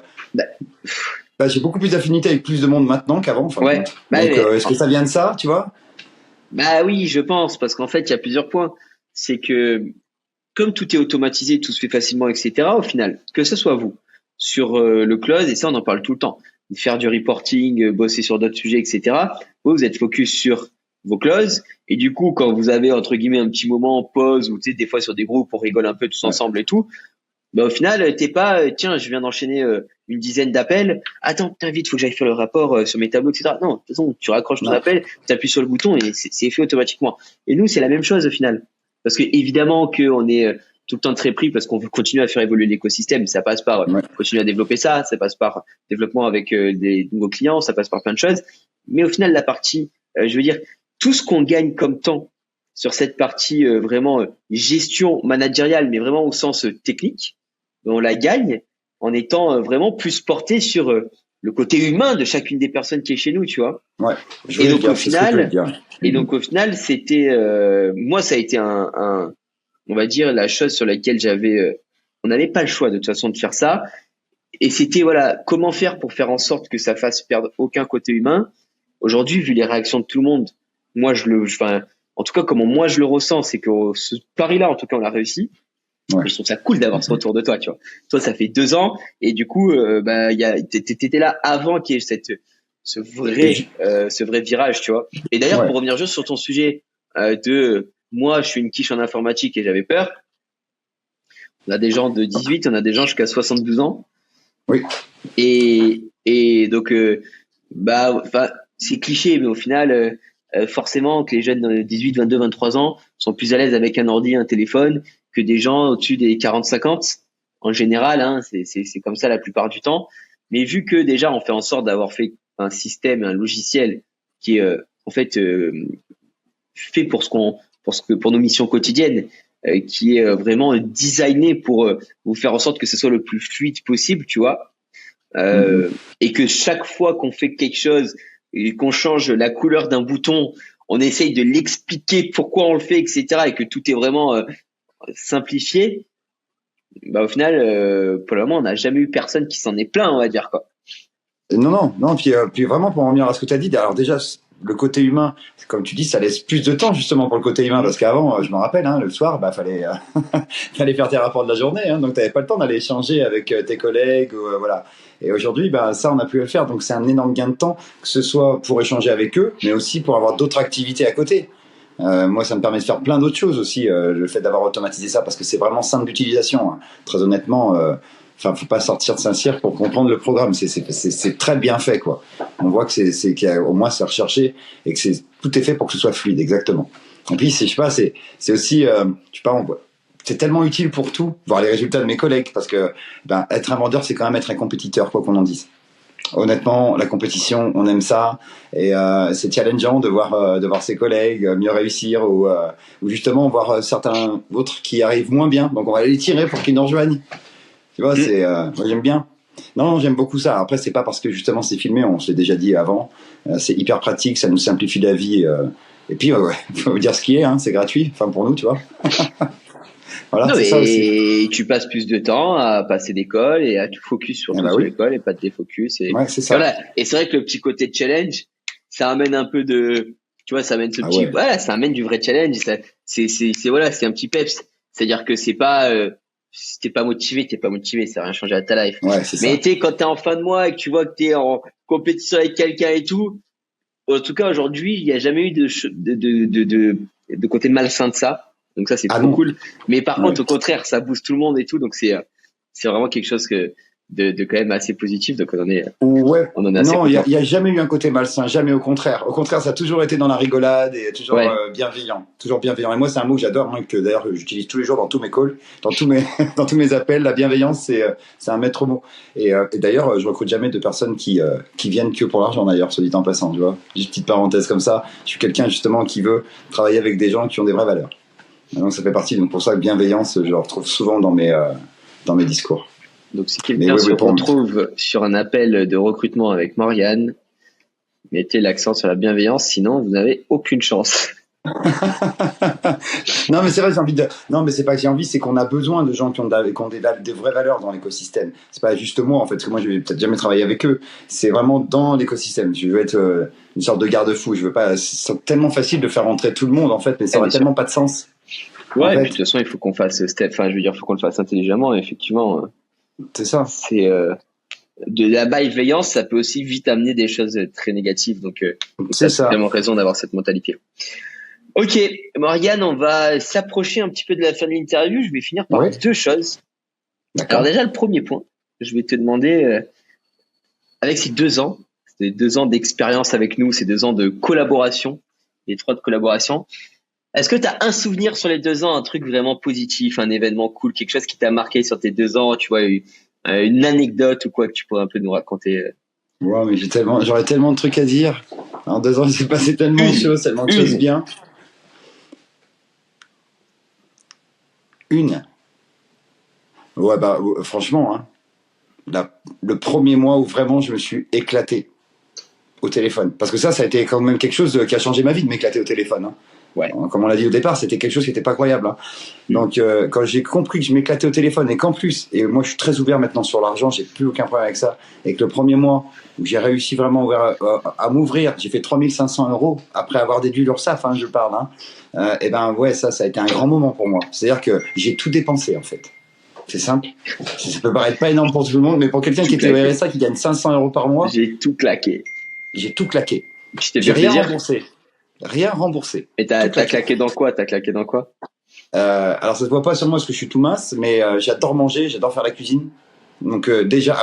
j'ai beaucoup plus d'affinité avec plus de monde maintenant qu'avant. Enfin, ouais. Donc, est-ce que ça vient de ça, tu vois? Bah oui, je pense, parce qu'en fait, il y a plusieurs points. C'est que, comme tout est automatisé, tout se fait facilement, etc., au final, que ce soit vous, sur le close, et ça, on en parle tout le temps, faire du reporting, bosser sur d'autres sujets, etc., vous êtes focus sur vos clauses, et du coup, quand vous avez, entre guillemets, un petit moment en pause, ou tu sais, des fois sur des groupes, on rigole un peu tous ensemble et tout, bah, au final, t'es pas, tiens, je viens d'enchaîner une dizaine d'appels, attends, putain, vite, faut que j'aille faire le rapport sur mes tableaux, etc. Non, de toute façon, tu raccroches ton appel, tu appuies sur le bouton et c'est fait automatiquement. Et nous, c'est la même chose au final. Parce que évidemment qu'on est tout le temps très pris parce qu'on veut continuer à faire évoluer l'écosystème. Ça passe par continuer à développer ça passe par développement avec des nouveaux clients, ça passe par plein de choses. Mais au final, la partie, je veux dire, tout ce qu'on gagne comme temps sur cette partie vraiment gestion managériale, mais vraiment au sens technique, on la gagne en étant vraiment plus porté sur le côté humain de chacune des personnes qui est chez nous, tu vois. Ouais. Et donc au final, c'était moi, ça a été on va dire la chose sur laquelle on n'avait pas le choix de toute façon de faire ça. Et c'était voilà, comment faire pour faire en sorte que ça fasse perdre aucun côté humain. Aujourd'hui, vu les réactions de tout le monde, moi en tout cas comment moi je le ressens, c'est que ce pari-là, en tout cas, on l'a réussi. Ouais. Je trouve ça cool d'avoir ce retour de toi, tu vois. Toi, ça fait 2 ans et du coup, t'étais là avant qu'il y ait ce vrai virage, tu vois. Et d'ailleurs, pour revenir juste sur ton sujet moi, je suis une quiche en informatique et j'avais peur. On a des gens de 18, on a des gens jusqu'à 72 ans. Oui. Et donc, c'est cliché, mais au final, forcément, que les jeunes de 18, 22, 23 ans sont plus à l'aise avec un ordi, un téléphone, que des gens au-dessus des 40-50 en général, hein, c'est comme ça la plupart du temps. Mais vu que déjà on fait en sorte d'avoir fait un système, un logiciel qui est en fait fait pour nos missions quotidiennes, qui est vraiment designé pour vous faire en sorte que ce soit le plus fluide possible, tu vois, et que chaque fois qu'on fait quelque chose et qu'on change la couleur d'un bouton, on essaye de l'expliquer pourquoi on le fait, etc., et que tout est vraiment simplifié, bah au final pour le moment on n'a jamais eu personne qui s'en est plaint, on va dire, quoi. Non, puis vraiment pour en revenir à ce que tu as dit, alors déjà le côté humain, comme tu dis, ça laisse plus de temps justement pour le côté humain, parce qu'avant, je me rappelle, le soir, fallait fallait faire tes rapports de la journée, donc t'avais pas le temps d'aller échanger avec tes collègues, voilà. Et aujourd'hui, ça, on a pu le faire, donc c'est un énorme gain de temps, que ce soit pour échanger avec eux, mais aussi pour avoir d'autres activités à côté. Moi, ça me permet de faire plein d'autres choses aussi, le fait d'avoir automatisé ça, parce que c'est vraiment simple d'utilisation. Très honnêtement, faut pas sortir de Saint-Cyr pour comprendre le programme. C'est très bien fait, quoi. On voit que au moins c'est recherché et que tout est fait pour que ce soit fluide, exactement. Et puis, je sais pas, c'est aussi, c'est tellement utile pour tout, voir les résultats de mes collègues, parce que être un vendeur, c'est quand même être un compétiteur, quoi qu'on en dise. Honnêtement, la compétition, on aime ça, et c'est challengeant de voir ses collègues mieux réussir, ou justement voir certains autres qui arrivent moins bien. Donc on va les tirer pour qu'ils nous rejoignent. Tu vois, moi j'aime bien. Non, j'aime beaucoup ça. Après, c'est pas parce que justement c'est filmé, on se l'est déjà dit avant. C'est hyper pratique, ça nous simplifie la vie. Et puis, faut dire ce qui est, c'est gratuit. Enfin pour nous, tu vois. Voilà, non, c'est ça aussi. Et tu passes plus de temps à passer d'école et à te focus sur l'école et pas te défocus. Ouais, c'est ça. Voilà. Et c'est vrai que le petit côté challenge, ça amène un peu de, tu vois, ça amène ce petit, voilà, ça amène du vrai challenge. C'est un petit peps. C'est-à-dire que c'est pas, si t'es pas motivé, ça n'a rien changé à ta life. Ouais, c'est mais ça. quand t'es en fin de mois et que tu vois que t'es en compétition avec quelqu'un et tout, en tout cas aujourd'hui, il n'y a jamais eu de côté malsain de ça. Donc ça c'est trop cool. Mais par contre au contraire, ça booste tout le monde et tout. Donc c'est vraiment quelque chose de quand même assez positif. Donc on en est assez non, il y a jamais eu un côté malsain, jamais, au contraire. Au contraire, ça a toujours été dans la rigolade et toujours bienveillant, toujours bienveillant. Et moi, c'est un mot que j'adore, que d'ailleurs j'utilise tous les jours dans tous mes calls, dans tous mes appels. La bienveillance, c'est un maître mot. Et d'ailleurs, je recrute jamais de personnes qui viennent que pour l'argent, d'ailleurs, soit dit en passant, tu vois. Juste petite parenthèse comme ça. Je suis quelqu'un justement qui veut travailler avec des gens qui ont des vraies valeurs. Donc ça fait partie. Donc pour ça, la bienveillance, je la retrouve souvent dans mes discours. Donc si quelqu'un se retrouve sur un appel de recrutement avec Morgane, mettez l'accent sur la bienveillance, sinon vous n'avez aucune chance. Non mais c'est vrai, non mais c'est pas que j'ai envie, c'est qu'on a besoin de gens qui ont des vraies valeurs dans l'écosystème. C'est pas juste moi en fait, parce que moi je vais peut-être jamais travailler avec eux. C'est vraiment dans l'écosystème. Je veux être une sorte de garde-fou. Je veux pas. C'est tellement facile de faire rentrer tout le monde en fait, mais ça aurait tellement pas de sens. Ouais, mais de toute façon il faut qu'on fasse faut qu'on le fasse intelligemment. Effectivement. C'est ça. C'est de la bienveillance, ça peut aussi vite amener des choses très négatives. Donc c'est ça. Vraiment raison d'avoir cette mentalité. Ok, Morgane, on va s'approcher un petit peu de la fin de l'interview. Je vais finir par deux choses. D'accord. Alors déjà, le premier point, je vais te demander, avec ces 2 ans, ces 2 ans d'expérience avec nous, ces 2 ans de collaboration, étroite collaboration, est-ce que tu as un souvenir sur les 2 ans, un truc vraiment positif, un événement cool, quelque chose qui t'a marqué sur tes 2 ans, tu vois, une anecdote ou quoi que tu pourrais un peu nous raconter? Ouais, mais j'aurais tellement de trucs à dire. En 2 ans, il s'est passé tellement de choses, tellement de choses bien. Ouais, franchement, le premier mois où vraiment je me suis éclaté au téléphone. Parce que ça a été quand même quelque chose qui a changé ma vie de m'éclater au téléphone. Ouais. Comme on l'a dit au départ, c'était quelque chose qui n'était pas croyable. Donc, quand j'ai compris que je m'éclatais au téléphone et qu'en plus, et moi je suis très ouvert maintenant sur l'argent, j'ai plus aucun problème avec ça, et que le premier mois où j'ai réussi vraiment à m'ouvrir, j'ai fait 3500 € après avoir déduit l'URSSAF, je parle. Ça a été un grand moment pour moi. C'est-à-dire que j'ai tout dépensé en fait. C'est simple. Ça peut paraître pas énorme pour tout le monde, mais pour quelqu'un qui était au RSA, qui gagne 500 € par mois. J'ai tout claqué. J'ai rien remboursé. Et t'as claqué dans quoi? Alors ça se voit pas sur moi parce que je suis tout mince, mais j'adore manger, j'adore faire la cuisine. Donc déjà,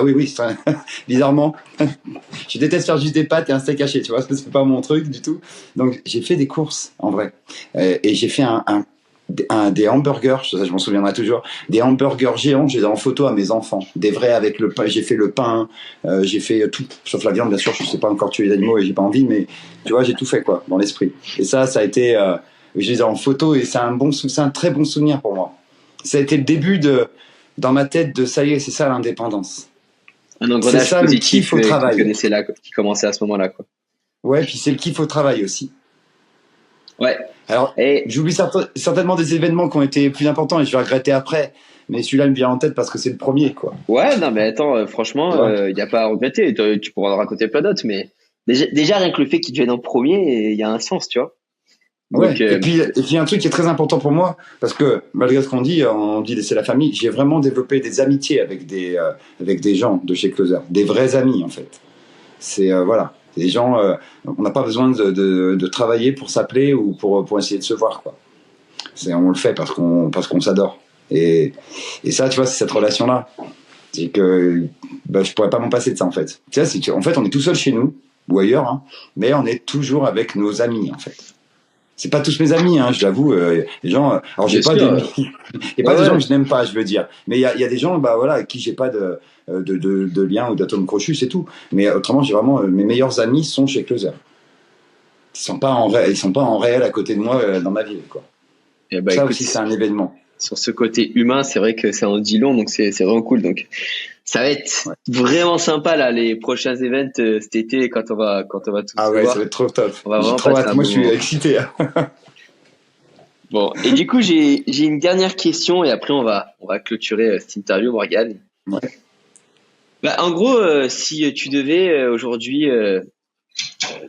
bizarrement, je déteste faire juste des pâtes et un steak haché, tu vois, c'est pas mon truc du tout. Donc j'ai fait des courses en vrai, et j'ai fait des hamburgers, ça je m'en souviendrai toujours, des hamburgers géants, je les ai en photo à mes enfants, des vrais avec le pain, j'ai fait le pain, j'ai fait tout, sauf la viande bien sûr, je sais pas encore tuer les animaux et j'ai pas envie, mais tu vois, j'ai tout fait quoi, dans l'esprit. Et ça a été, je les ai en photo et c'est un très bon souvenir pour moi. Ça a été le début dans ma tête de ça y est, c'est ça l'indépendance. Un engrenage c'est ça, positif le kiff au travail. Qui commençait à ce moment-là, quoi. Ouais, puis c'est le kiff au travail aussi. Ouais. Alors, j'oublie certainement des événements qui ont été plus importants et je vais regretter après, mais celui-là me vient en tête parce que c'est le premier, quoi. Ouais, non, mais attends, franchement, y a pas à regretter. Tu pourras en raconter plein d'autres, mais déjà rien que le fait qu'ils deviennent en premier, il y a un sens, tu vois. Ouais. Donc, Et puis un truc qui est très important pour moi, parce que malgré ce qu'on dit, on dit laisser la famille, j'ai vraiment développé des amitiés avec des gens de chez Closer, des vrais amis en fait. C'est voilà, des gens, on n'a pas besoin de travailler pour s'appeler ou pour essayer de se voir quoi. On le fait parce qu'on s'adore. Et ça, tu vois, c'est cette relation-là. C'est que je pourrais pas m'en passer de ça en fait. Tu sais, en fait, on est tout seul chez nous ou ailleurs, hein, mais on est toujours avec nos amis en fait. C'est pas tous mes amis, hein, je l'avoue. Les gens, alors j'ai pas des gens que je n'aime pas, je veux dire. Mais il y a des gens, voilà, avec qui j'ai pas de lien ou d'atome crochu, c'est tout. Mais autrement, j'ai vraiment mes meilleurs amis sont chez Closer. Ils sont pas en réel à côté de moi dans ma ville, quoi. ça écoute, aussi, c'est un événement. Sur ce côté humain, c'est vrai que ça en dit long, donc c'est vraiment cool. Donc ça va être vraiment sympa là les prochains events cet été quand on va tous se voir. Ça va être trop top. On va vraiment trop hâte. Moi, je suis excité. Bon, et du coup, j'ai une dernière question et après on va clôturer cette interview, Morgane. Ouais. En gros, si tu devais aujourd'hui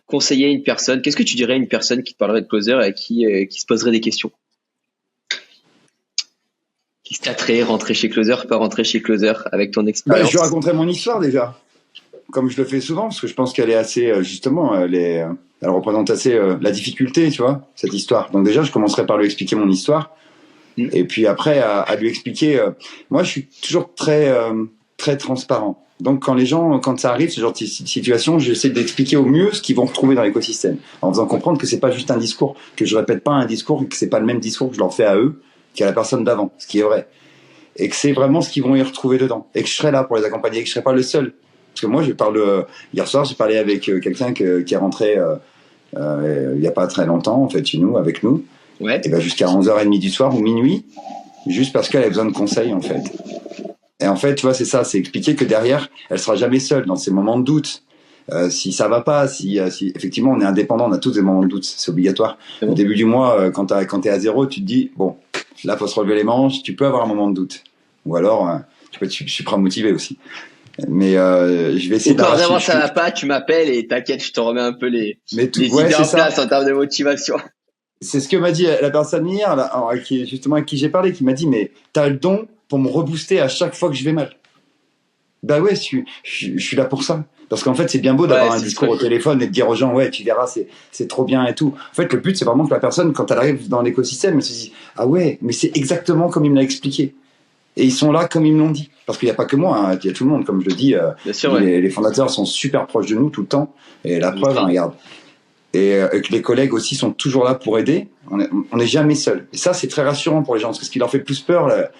conseiller une personne, qu'est-ce que tu dirais à une personne qui te parlerait de Closer et qui se poserait des questions? Qui se tâterait, rentrer chez Closer, pas rentrer chez Closer avec ton expérience? Je lui raconterai mon histoire déjà, comme je le fais souvent, parce que je pense qu'elle est assez, justement, elle représente assez la difficulté, tu vois, cette histoire. Donc déjà, je commencerai par lui expliquer mon histoire, et puis après à lui expliquer. Moi, je suis toujours très très transparent. Donc quand ça arrive, ce genre de situation, j'essaie d'expliquer au mieux ce qu'ils vont retrouver dans l'écosystème, en faisant comprendre que c'est pas juste un discours, que je répète pas un discours, que c'est pas le même discours que je leur fais à eux qu'à la personne d'avant, ce qui est vrai. Et que c'est vraiment ce qu'ils vont y retrouver dedans. Et que je serai là pour les accompagner, et que je serai pas le seul. Parce que moi, hier soir, j'ai parlé avec quelqu'un qui est rentré il y a pas très longtemps, en fait, chez nous, avec nous. Ouais. Et jusqu'à 11h30 du soir ou minuit, juste parce qu'elle avait besoin de conseils, en fait. Et en fait, tu vois, c'est ça, c'est expliquer que derrière, elle sera jamais seule dans ces moments de doute. Si ça va pas, si effectivement on est indépendant, on a tous des moments de doute, c'est obligatoire. Au début du mois, quand t'es à zéro, tu te dis bon, là faut se relever les manches, tu peux avoir un moment de doute, ou alors tu peux être super motivé aussi. Mais je vais essayer d'arracher. Vraiment ça va pas, tu m'appelles et t'inquiète, je te remets un peu les idées en place en termes de motivation. C'est ce que m'a dit la personne hier, là, justement avec qui j'ai parlé, qui m'a dit mais t'as le don pour me rebooster à chaque fois que je vais mal. Bah ouais, je suis là pour ça. Parce qu'en fait, c'est bien beau d'avoir un discours au téléphone et de dire aux gens, ouais, tu verras, c'est trop bien et tout. En fait, le but, c'est vraiment que la personne, quand elle arrive dans l'écosystème, elle se dit, ah ouais, mais c'est exactement comme il me l'a expliqué. Et ils sont là comme ils me l'ont dit. Parce qu'il n'y a pas que moi, hein, il y a tout le monde, comme je le dis. Les fondateurs sont super proches de nous tout le temps. Et la preuve, regarde. Et que les collègues aussi sont toujours là pour aider. On n'est jamais seul. Et ça, c'est très rassurant pour les gens. Parce que ce qui leur fait plus peur, là,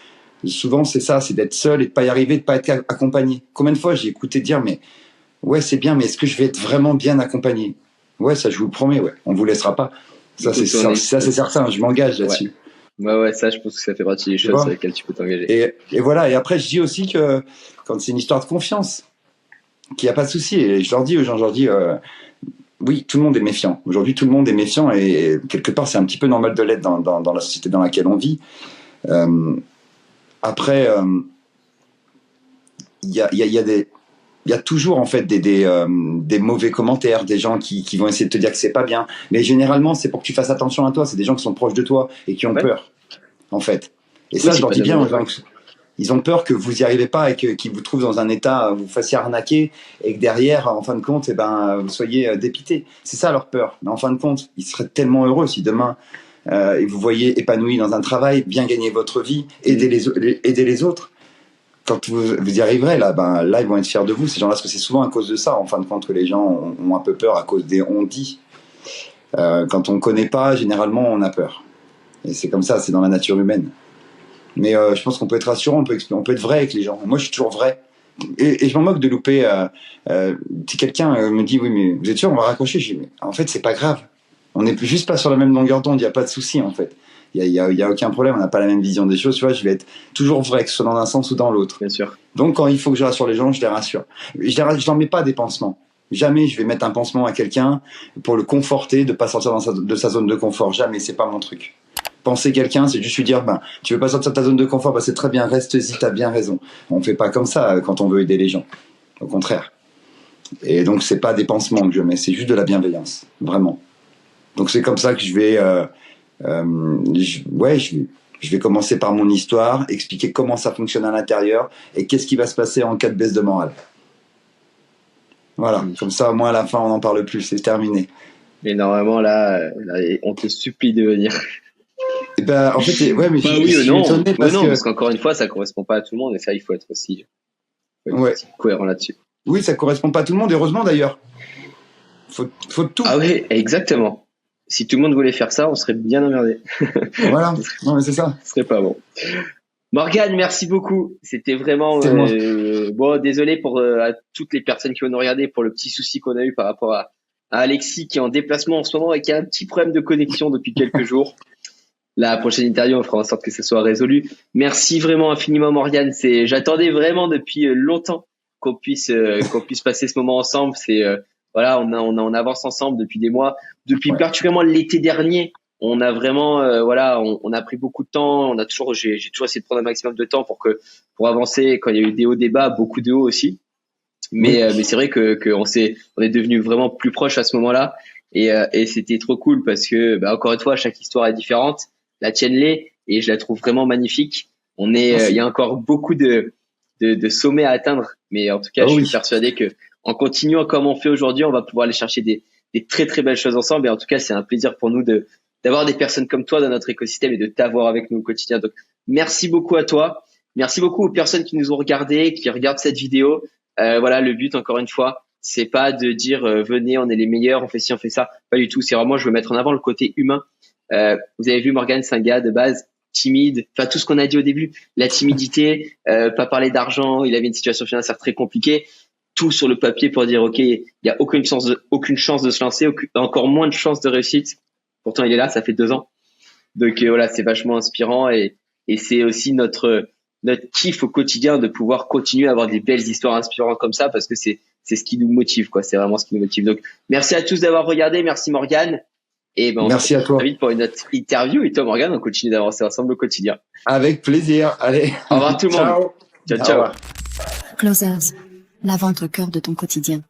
souvent, c'est ça, c'est d'être seul et de pas y arriver, de pas être accompagné. Combien de fois j'ai écouté dire, mais ouais, c'est bien, mais est-ce que je vais être vraiment bien accompagné? Ouais, ça, je vous le promets, ouais. On vous laissera pas. Ça, c'est certain. Je m'engage là-dessus. Ouais, ça, je pense que ça fait partie des choses sur lesquelles tu peux t'engager. Et voilà. Et après, je dis aussi que quand c'est une histoire de confiance, qu'il n'y a pas de souci. Et je leur dis aux gens, oui, tout le monde est méfiant. Aujourd'hui, tout le monde est méfiant et quelque part, c'est un petit peu normal de l'être dans la société dans laquelle on vit. Après, il y a toujours en fait des mauvais commentaires, des gens qui vont essayer de te dire que c'est pas bien. Mais généralement, c'est pour que tu fasses attention à toi. C'est des gens qui sont proches de toi et qui ont peur, en fait. Et ça, je leur dis bien aux gens. Ils ont peur que vous y arrivez pas et qu'ils vous trouvent dans un état, vous fassiez arnaquer et que derrière, en fin de compte, vous soyez dépité. C'est ça leur peur. Mais en fin de compte, ils seraient tellement heureux si demain et vous voyez épanoui dans un travail, bien gagner votre vie, aider les autres. Quand vous y arriverez, là, ils vont être fiers de vous, ces gens-là, parce que c'est souvent à cause de ça, en fin de compte, que les gens ont un peu peur à cause des on-dit. Quand on ne connaît pas, généralement, on a peur. Et c'est comme ça, c'est dans la nature humaine. Mais je pense qu'on peut être rassurant, on peut être vrai avec les gens. Moi, je suis toujours vrai. Et je m'en moque de louper. Si quelqu'un me dit, oui, mais vous êtes sûr, on va raccrocher, je dis, mais en fait, c'est pas grave. On n'est juste pas sur la même longueur d'onde, il n'y a pas de souci, en fait. Il y a aucun problème, on n'a pas la même vision des choses, tu vois, je vais être toujours vrai, que ce soit dans un sens ou dans l'autre. Bien sûr. Donc, quand il faut que je rassure les gens, je les rassure. Je n'en mets pas des pansements. Jamais je vais mettre un pansement à quelqu'un pour le conforter, de pas sortir de sa zone de confort. Jamais, c'est pas mon truc. Penser quelqu'un, c'est juste lui dire, tu veux pas sortir de ta zone de confort, c'est très bien, reste-y, t'as bien raison. On fait pas comme ça quand on veut aider les gens. Au contraire. Et donc, c'est pas des pansements que je mets, c'est juste de la bienveillance, vraiment. Donc, c'est comme ça que je vais, je vais commencer par mon histoire, expliquer comment ça fonctionne à l'intérieur et qu'est-ce qui va se passer en cas de baisse de morale. Voilà, comme ça, au moins à la fin, on n'en parle plus, c'est terminé. Mais normalement, là, on te supplie de venir. Et ben, en fait, ouais, mais oui ou non, parce qu'encore une fois, ça correspond pas à tout le monde et ça, il faut être aussi, cohérent là-dessus. Oui, ça correspond pas à tout le monde, heureusement d'ailleurs. Faut tout. Ah oui, exactement. Si tout le monde voulait faire ça, on serait bien emmerdé. Voilà, non mais c'est ça. Ce serait pas bon. Morgane, merci beaucoup. C'était vraiment bon. Désolé pour à toutes les personnes qui vont nous regarder pour le petit souci qu'on a eu par rapport à Alexis qui est en déplacement en ce moment et qui a un petit problème de connexion depuis quelques jours. La prochaine interview, on fera en sorte que ce soit résolu. Merci vraiment infiniment, Morgane. J'attendais vraiment depuis longtemps qu'on puisse passer ce moment ensemble. Voilà, on avance ensemble depuis des mois, depuis particulièrement l'été dernier. On a vraiment, on a pris beaucoup de temps. J'ai toujours essayé de prendre un maximum de temps pour avancer. Quand il y a eu des hauts, des bas, beaucoup de hauts aussi. Mais c'est vrai que on est devenu vraiment plus proches à ce moment-là. Et c'était trop cool parce que, encore une fois, chaque histoire est différente. La tienne l'est et je la trouve vraiment magnifique. Il y a encore beaucoup de sommets à atteindre. Mais en tout cas, je suis persuadé que en continuant comme on fait aujourd'hui, on va pouvoir aller chercher des très très belles choses ensemble. Et en tout cas, c'est un plaisir pour nous d'avoir des personnes comme toi dans notre écosystème et de t'avoir avec nous au quotidien. Donc, merci beaucoup à toi. Merci beaucoup aux personnes qui nous ont regardés, qui regardent cette vidéo. Le but, encore une fois, c'est pas de dire venez, on est les meilleurs, on fait ci, on fait ça. Pas du tout. C'est vraiment, je veux mettre en avant le côté humain. Vous avez vu, Morgane, c'est un gars de base timide. Enfin, tout ce qu'on a dit au début, la timidité, pas parler d'argent. Il avait une situation financière très compliquée. Tout sur le papier pour dire, OK, il y a aucune chance de se lancer, encore moins de chances de réussite. Pourtant, il est là, ça fait 2 ans. Donc, c'est vachement inspirant et c'est aussi notre kiff au quotidien de pouvoir continuer à avoir des belles histoires inspirantes comme ça parce que c'est ce qui nous motive, quoi. C'est vraiment ce qui nous motive. Donc, merci à tous d'avoir regardé. Merci, Morgane. Et merci à toi. Très vite pour une autre interview. Et toi, Morgane, on continue d'avancer ensemble au quotidien. Avec plaisir. Allez. Au revoir tout le monde. Ciao. Closers, la vente au cœur de ton quotidien.